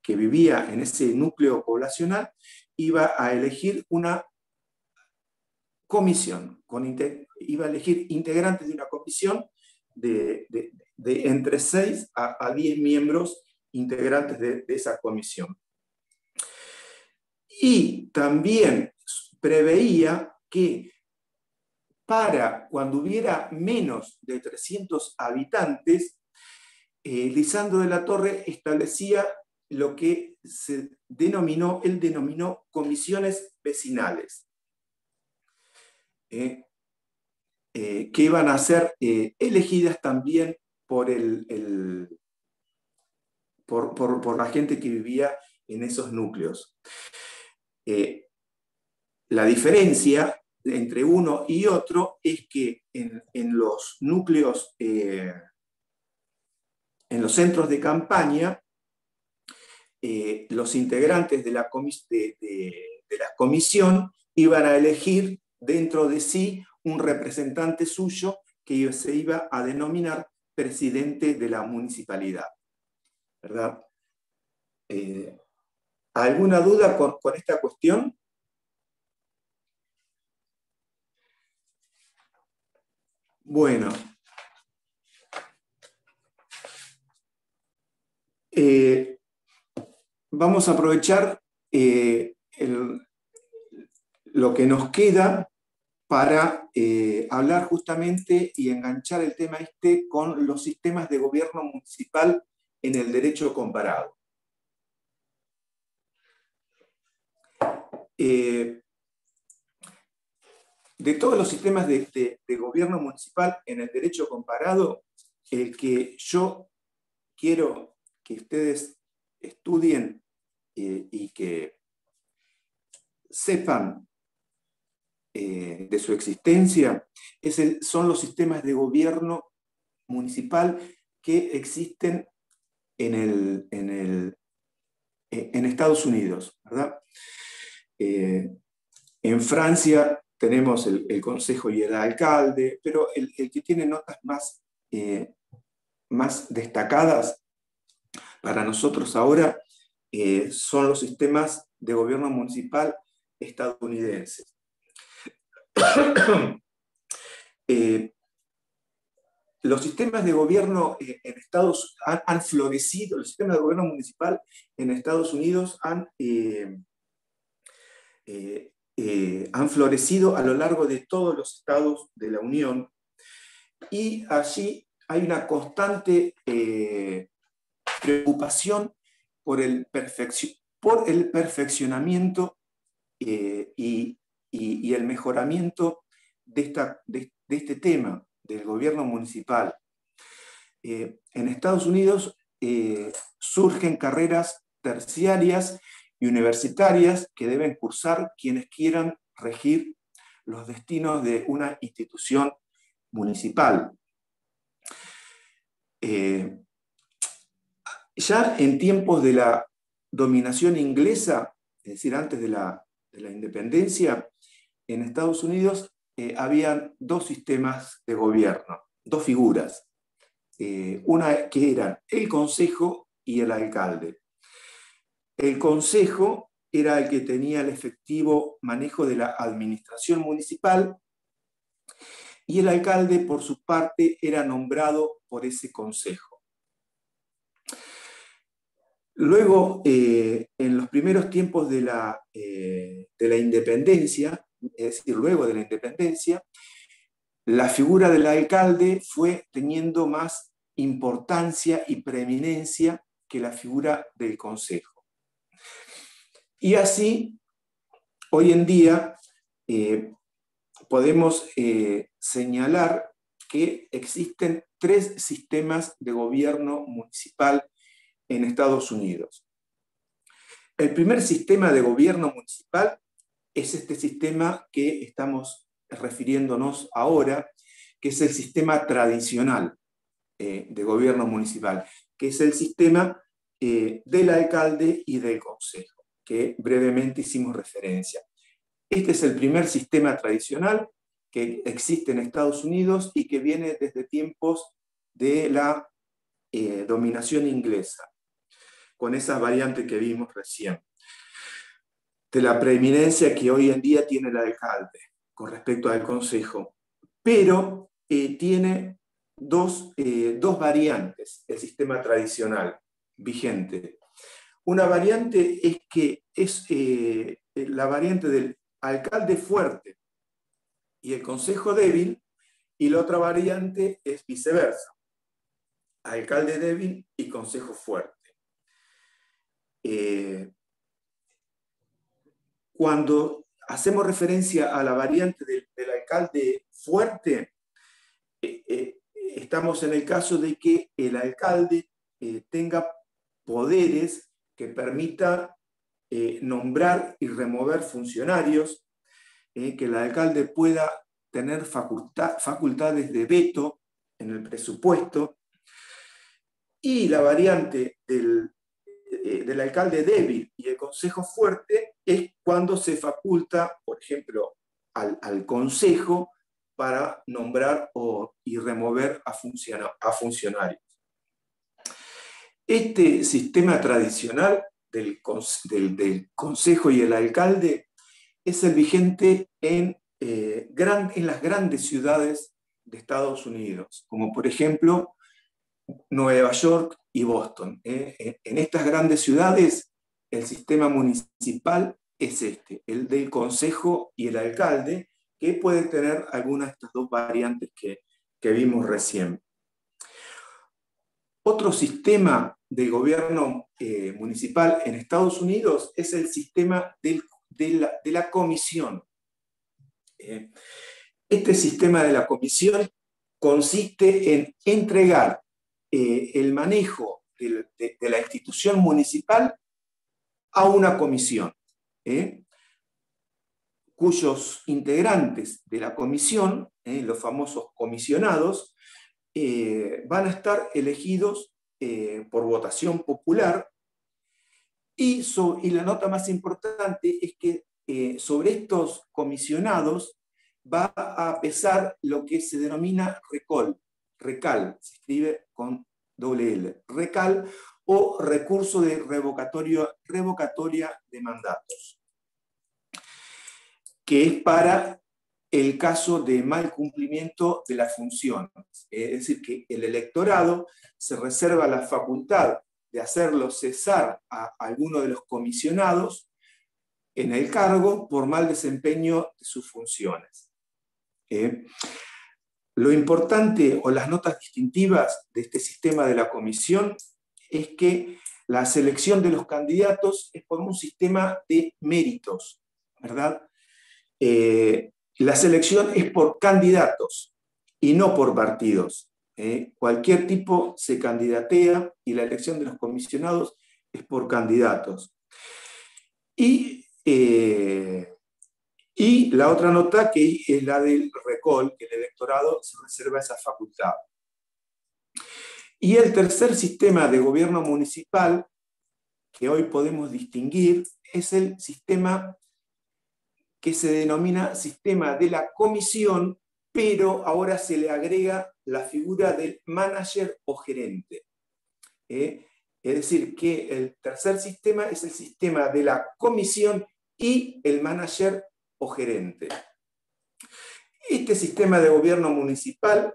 que vivía en ese núcleo poblacional iba a elegir una comisión, iba a elegir integrantes de una comisión de entre 6 a 10 miembros integrantes de esa comisión. Y también preveía que para cuando hubiera menos de 300 habitantes, Lisandro de la Torre establecía lo que él denominó comisiones vecinales, que iban a ser elegidas también por la gente que vivía en esos núcleos. La diferencia entre uno y otro es que en los núcleos, en los centros de campaña, los integrantes de la comisión iban a elegir dentro de sí un representante suyo que se iba a denominar presidente de la municipalidad, ¿verdad? ¿Alguna duda con esta cuestión? Bueno, vamos a aprovechar lo que nos queda para hablar justamente y enganchar el tema con los sistemas de gobierno municipal en el derecho comparado. De todos los sistemas de gobierno municipal en el derecho comparado, el que yo quiero que ustedes estudien y que sepan de su existencia son los sistemas de gobierno municipal que existen en Estados Unidos, ¿verdad? En Francia tenemos el consejo y el alcalde, pero el que tiene notas más destacadas para nosotros ahora son los sistemas de gobierno municipal estadounidenses. Los sistemas de gobierno en Estados han florecido, los sistemas de gobierno municipal en Estados Unidos han florecido a lo largo de todos los estados de la Unión, y allí hay una constante preocupación por el perfeccionamiento y el mejoramiento de este tema del gobierno municipal. En Estados Unidos surgen carreras terciarias y universitarias que deben cursar quienes quieran regir los destinos de una institución municipal. Ya en tiempos de la dominación inglesa, es decir, antes de la independencia, en Estados Unidos habían dos sistemas de gobierno, dos figuras. Una que eran el consejo y el alcalde. El consejo era el que tenía el efectivo manejo de la administración municipal, y el alcalde, por su parte, era nombrado por ese consejo. Luego, en los primeros tiempos de la independencia, es decir, luego de la independencia, la figura del alcalde fue teniendo más importancia y preeminencia que la figura del consejo. Y así, hoy en día, podemos señalar que existen 3 sistemas de gobierno municipal en Estados Unidos. El primer sistema de gobierno municipal es este sistema que estamos refiriéndonos ahora, que es el sistema tradicional de gobierno municipal, que es el sistema del alcalde y del consejo, que brevemente hicimos referencia. Este es el primer sistema tradicional que existe en Estados Unidos y que viene desde tiempos de la dominación inglesa, con esas variantes que vimos recién, de la preeminencia que hoy en día tiene el alcalde con respecto al consejo, pero tiene dos variantes el sistema tradicional vigente. Una variante es que es la variante del alcalde fuerte y el consejo débil, y la otra variante es viceversa, alcalde débil y consejo fuerte. Cuando hacemos referencia a la variante del alcalde fuerte, estamos en el caso de que el alcalde tenga poderes que permita nombrar y remover funcionarios, que el alcalde pueda tener facultades de veto en el presupuesto, y la variante del alcalde débil y el consejo fuerte es cuando se faculta, por ejemplo, al consejo para nombrar y remover a funcionarios. Este sistema tradicional del consejo y el alcalde es el vigente en las grandes ciudades de Estados Unidos, como por ejemplo Nueva York y Boston. En estas grandes ciudades el sistema municipal es el del consejo y el alcalde, que puede tener alguna de estas dos variantes que vimos recién. Otro sistema de gobierno municipal en Estados Unidos es el sistema de la comisión. Este sistema de la comisión consiste en entregar el manejo de la institución municipal a una comisión, cuyos integrantes de la comisión, los famosos comisionados, van a estar elegidos por votación popular, y la nota más importante es que sobre estos comisionados va a pesar lo que se denomina recal, se escribe con doble L, recal, o recurso de revocatoria de mandatos, que es para el caso de mal cumplimiento de las funciones. Es decir, que el electorado se reserva la facultad de hacerlo cesar a alguno de los comisionados en el cargo por mal desempeño de sus funciones. Lo importante o las notas distintivas de este sistema de la comisión es que la selección de los candidatos es por un sistema de méritos, ¿verdad? La selección es por candidatos y no por partidos. Cualquier tipo se candidatea y la elección de los comisionados es por candidatos. Y la otra nota, que es la del recall, que el electorado se reserva esa facultad. Y el tercer sistema de gobierno municipal que hoy podemos distinguir es el sistema que se denomina sistema de la comisión, pero ahora se le agrega la figura del manager o gerente. Es decir, que el tercer sistema es el sistema de la comisión y el manager o gerente. Este sistema de gobierno municipal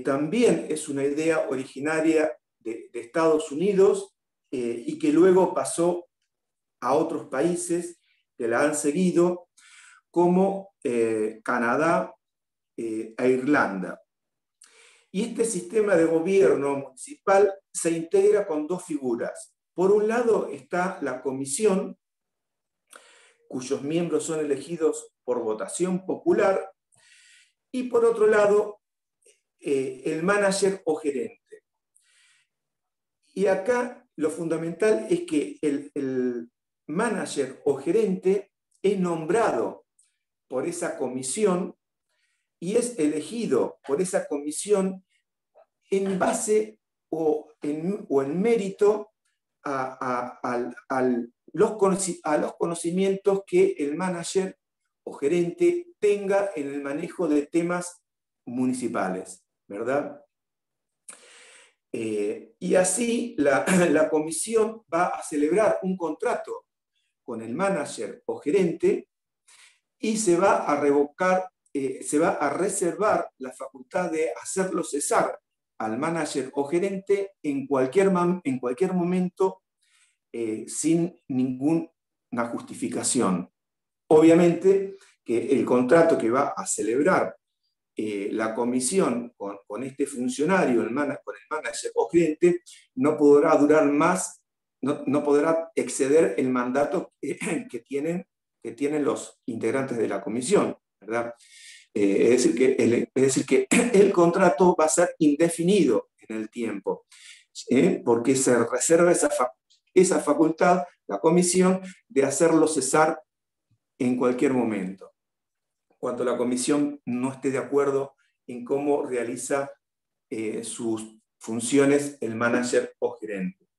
también es una idea originaria de Estados Unidos y que luego pasó a otros países que la han seguido, como Canadá e Irlanda. Y este sistema de gobierno municipal se integra con dos figuras. Por un lado está la comisión, cuyos miembros son elegidos por votación popular, y por otro lado el manager o gerente. Y acá lo fundamental es que el manager o gerente es nombrado por esa comisión y es elegido por esa comisión en base o en mérito a los conocimientos que el manager o gerente tenga en el manejo de temas municipales, ¿verdad? Y así la comisión va a celebrar un contrato con el manager o gerente y se va a revocar, se va a reservar la facultad de hacerlo cesar al manager o gerente en cualquier momento sin ninguna justificación. Obviamente que el contrato que va a celebrar la comisión con este funcionario, con el manager o gerente, no podrá durar más, no podrá exceder el mandato que tienen los integrantes de la comisión, ¿verdad? Es decir, que el contrato va a ser indefinido en el tiempo, porque se reserva esa facultad, la comisión, de hacerlo cesar en cualquier momento, cuando la comisión no esté de acuerdo en cómo realiza sus funciones el manager o gerente.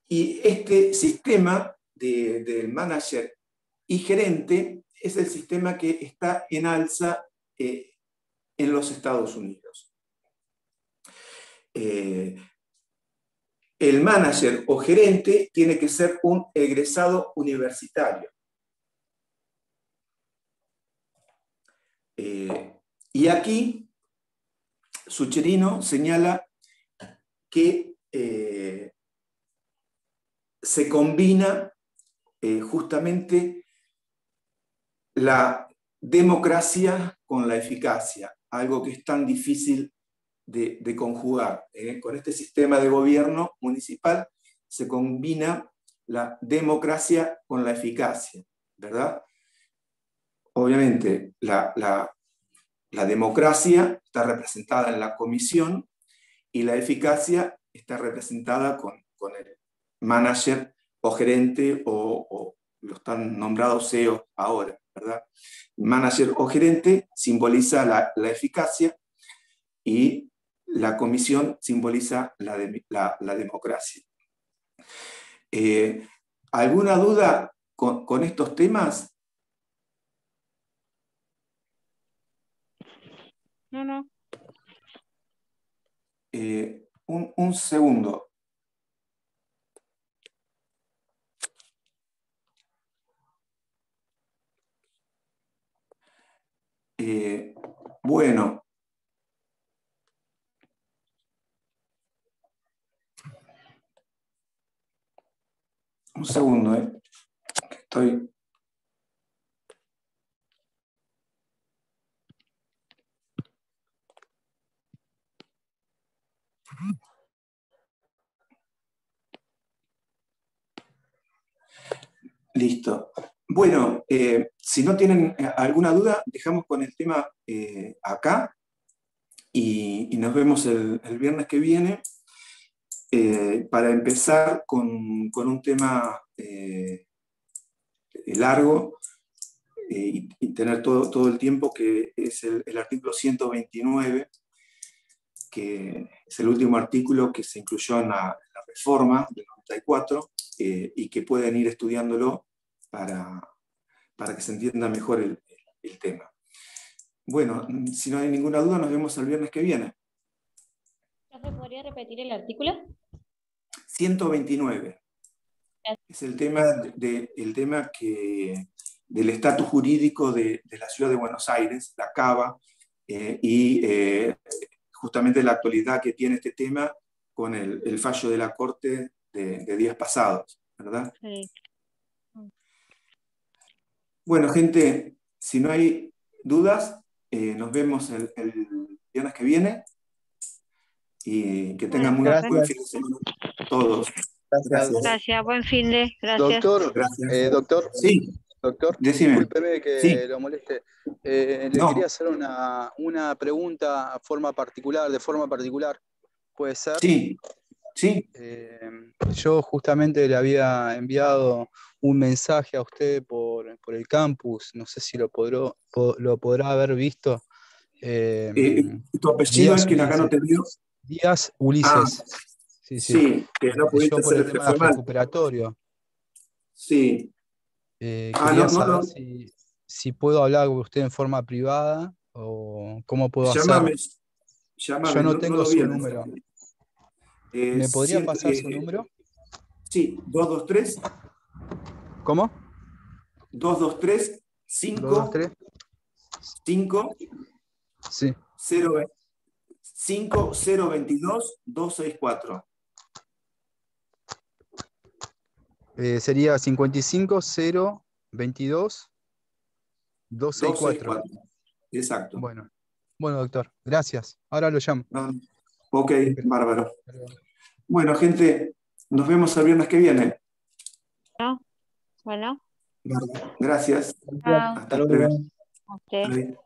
Y este sistema del manager y gerente es el sistema que está en alza en los Estados Unidos. El manager o gerente tiene que ser un egresado universitario. Y aquí Sucherino señala que se combina justamente la democracia con la eficacia, algo que es tan difícil de conjugar. Con este sistema de gobierno municipal se combina la democracia con la eficacia, ¿verdad? Obviamente, la democracia está representada en la comisión y la eficacia está representada con el manager o gerente o lo están nombrados CEO ahora, ¿verdad? Manager o gerente simboliza la eficacia y la comisión simboliza la democracia. ¿Alguna duda con estos temas? No. Un segundo. Bueno. Un segundo, estoy... Listo. Bueno, si no tienen alguna duda, dejamos con el tema acá y nos vemos el viernes que viene para empezar con un tema largo y tener todo el tiempo, que es el artículo 129, que es el último artículo que se incluyó en la reforma del 94 y que pueden ir estudiándolo para que se entienda mejor el tema. Bueno, si no hay ninguna duda, nos vemos el viernes que viene. ¿Se podría repetir el artículo? 129. Es el tema, del estatus jurídico de la ciudad de Buenos Aires, la CABA, y justamente la actualidad que tiene este tema con el fallo de la Corte de días pasados, ¿verdad? Sí. Bueno, gente, si no hay dudas, nos vemos el viernes que viene y que tengan muy buen fin de semana todos. Gracias. Gracias. Gracias, buen fin de. Gracias. Doctor, Gracias. doctor, Sí. Doctor, Decime. discúlpeme que Sí, lo moleste. Le no, quería hacer una pregunta de forma particular. ¿Puede ser? sí, sí. Yo justamente le había enviado un mensaje a usted por el campus, no sé si lo podrá haber visto. Eh, ¿Tu apellido es Díaz que acá no Ulises. te vio? Díaz Ah, Ulises. Sí, sí. sí, que no pudiste Yo por hacer el el tema refermal. recuperatorio. Sí. Quería No, no, saber no. si puedo hablar con usted en forma privada o cómo puedo hacer. Llámame, Yo llámame, no no, no tengo lo vi su el número. mensaje. ¿Me podría pasar su número? Sí, 223, ¿Cómo? 223, 5, 223. 5, Sí. 0, 5, 0, 22, 264. Sería 55 0 22 264. 264. Exacto. Bueno, bueno, doctor, gracias. Ahora lo llamo. No, ok, Ok. bárbaro. Bueno, gente, nos vemos el viernes que viene. ¿No? Bueno, Gracias. chao. Hasta Hasta luego. luego. A usted. Adiós.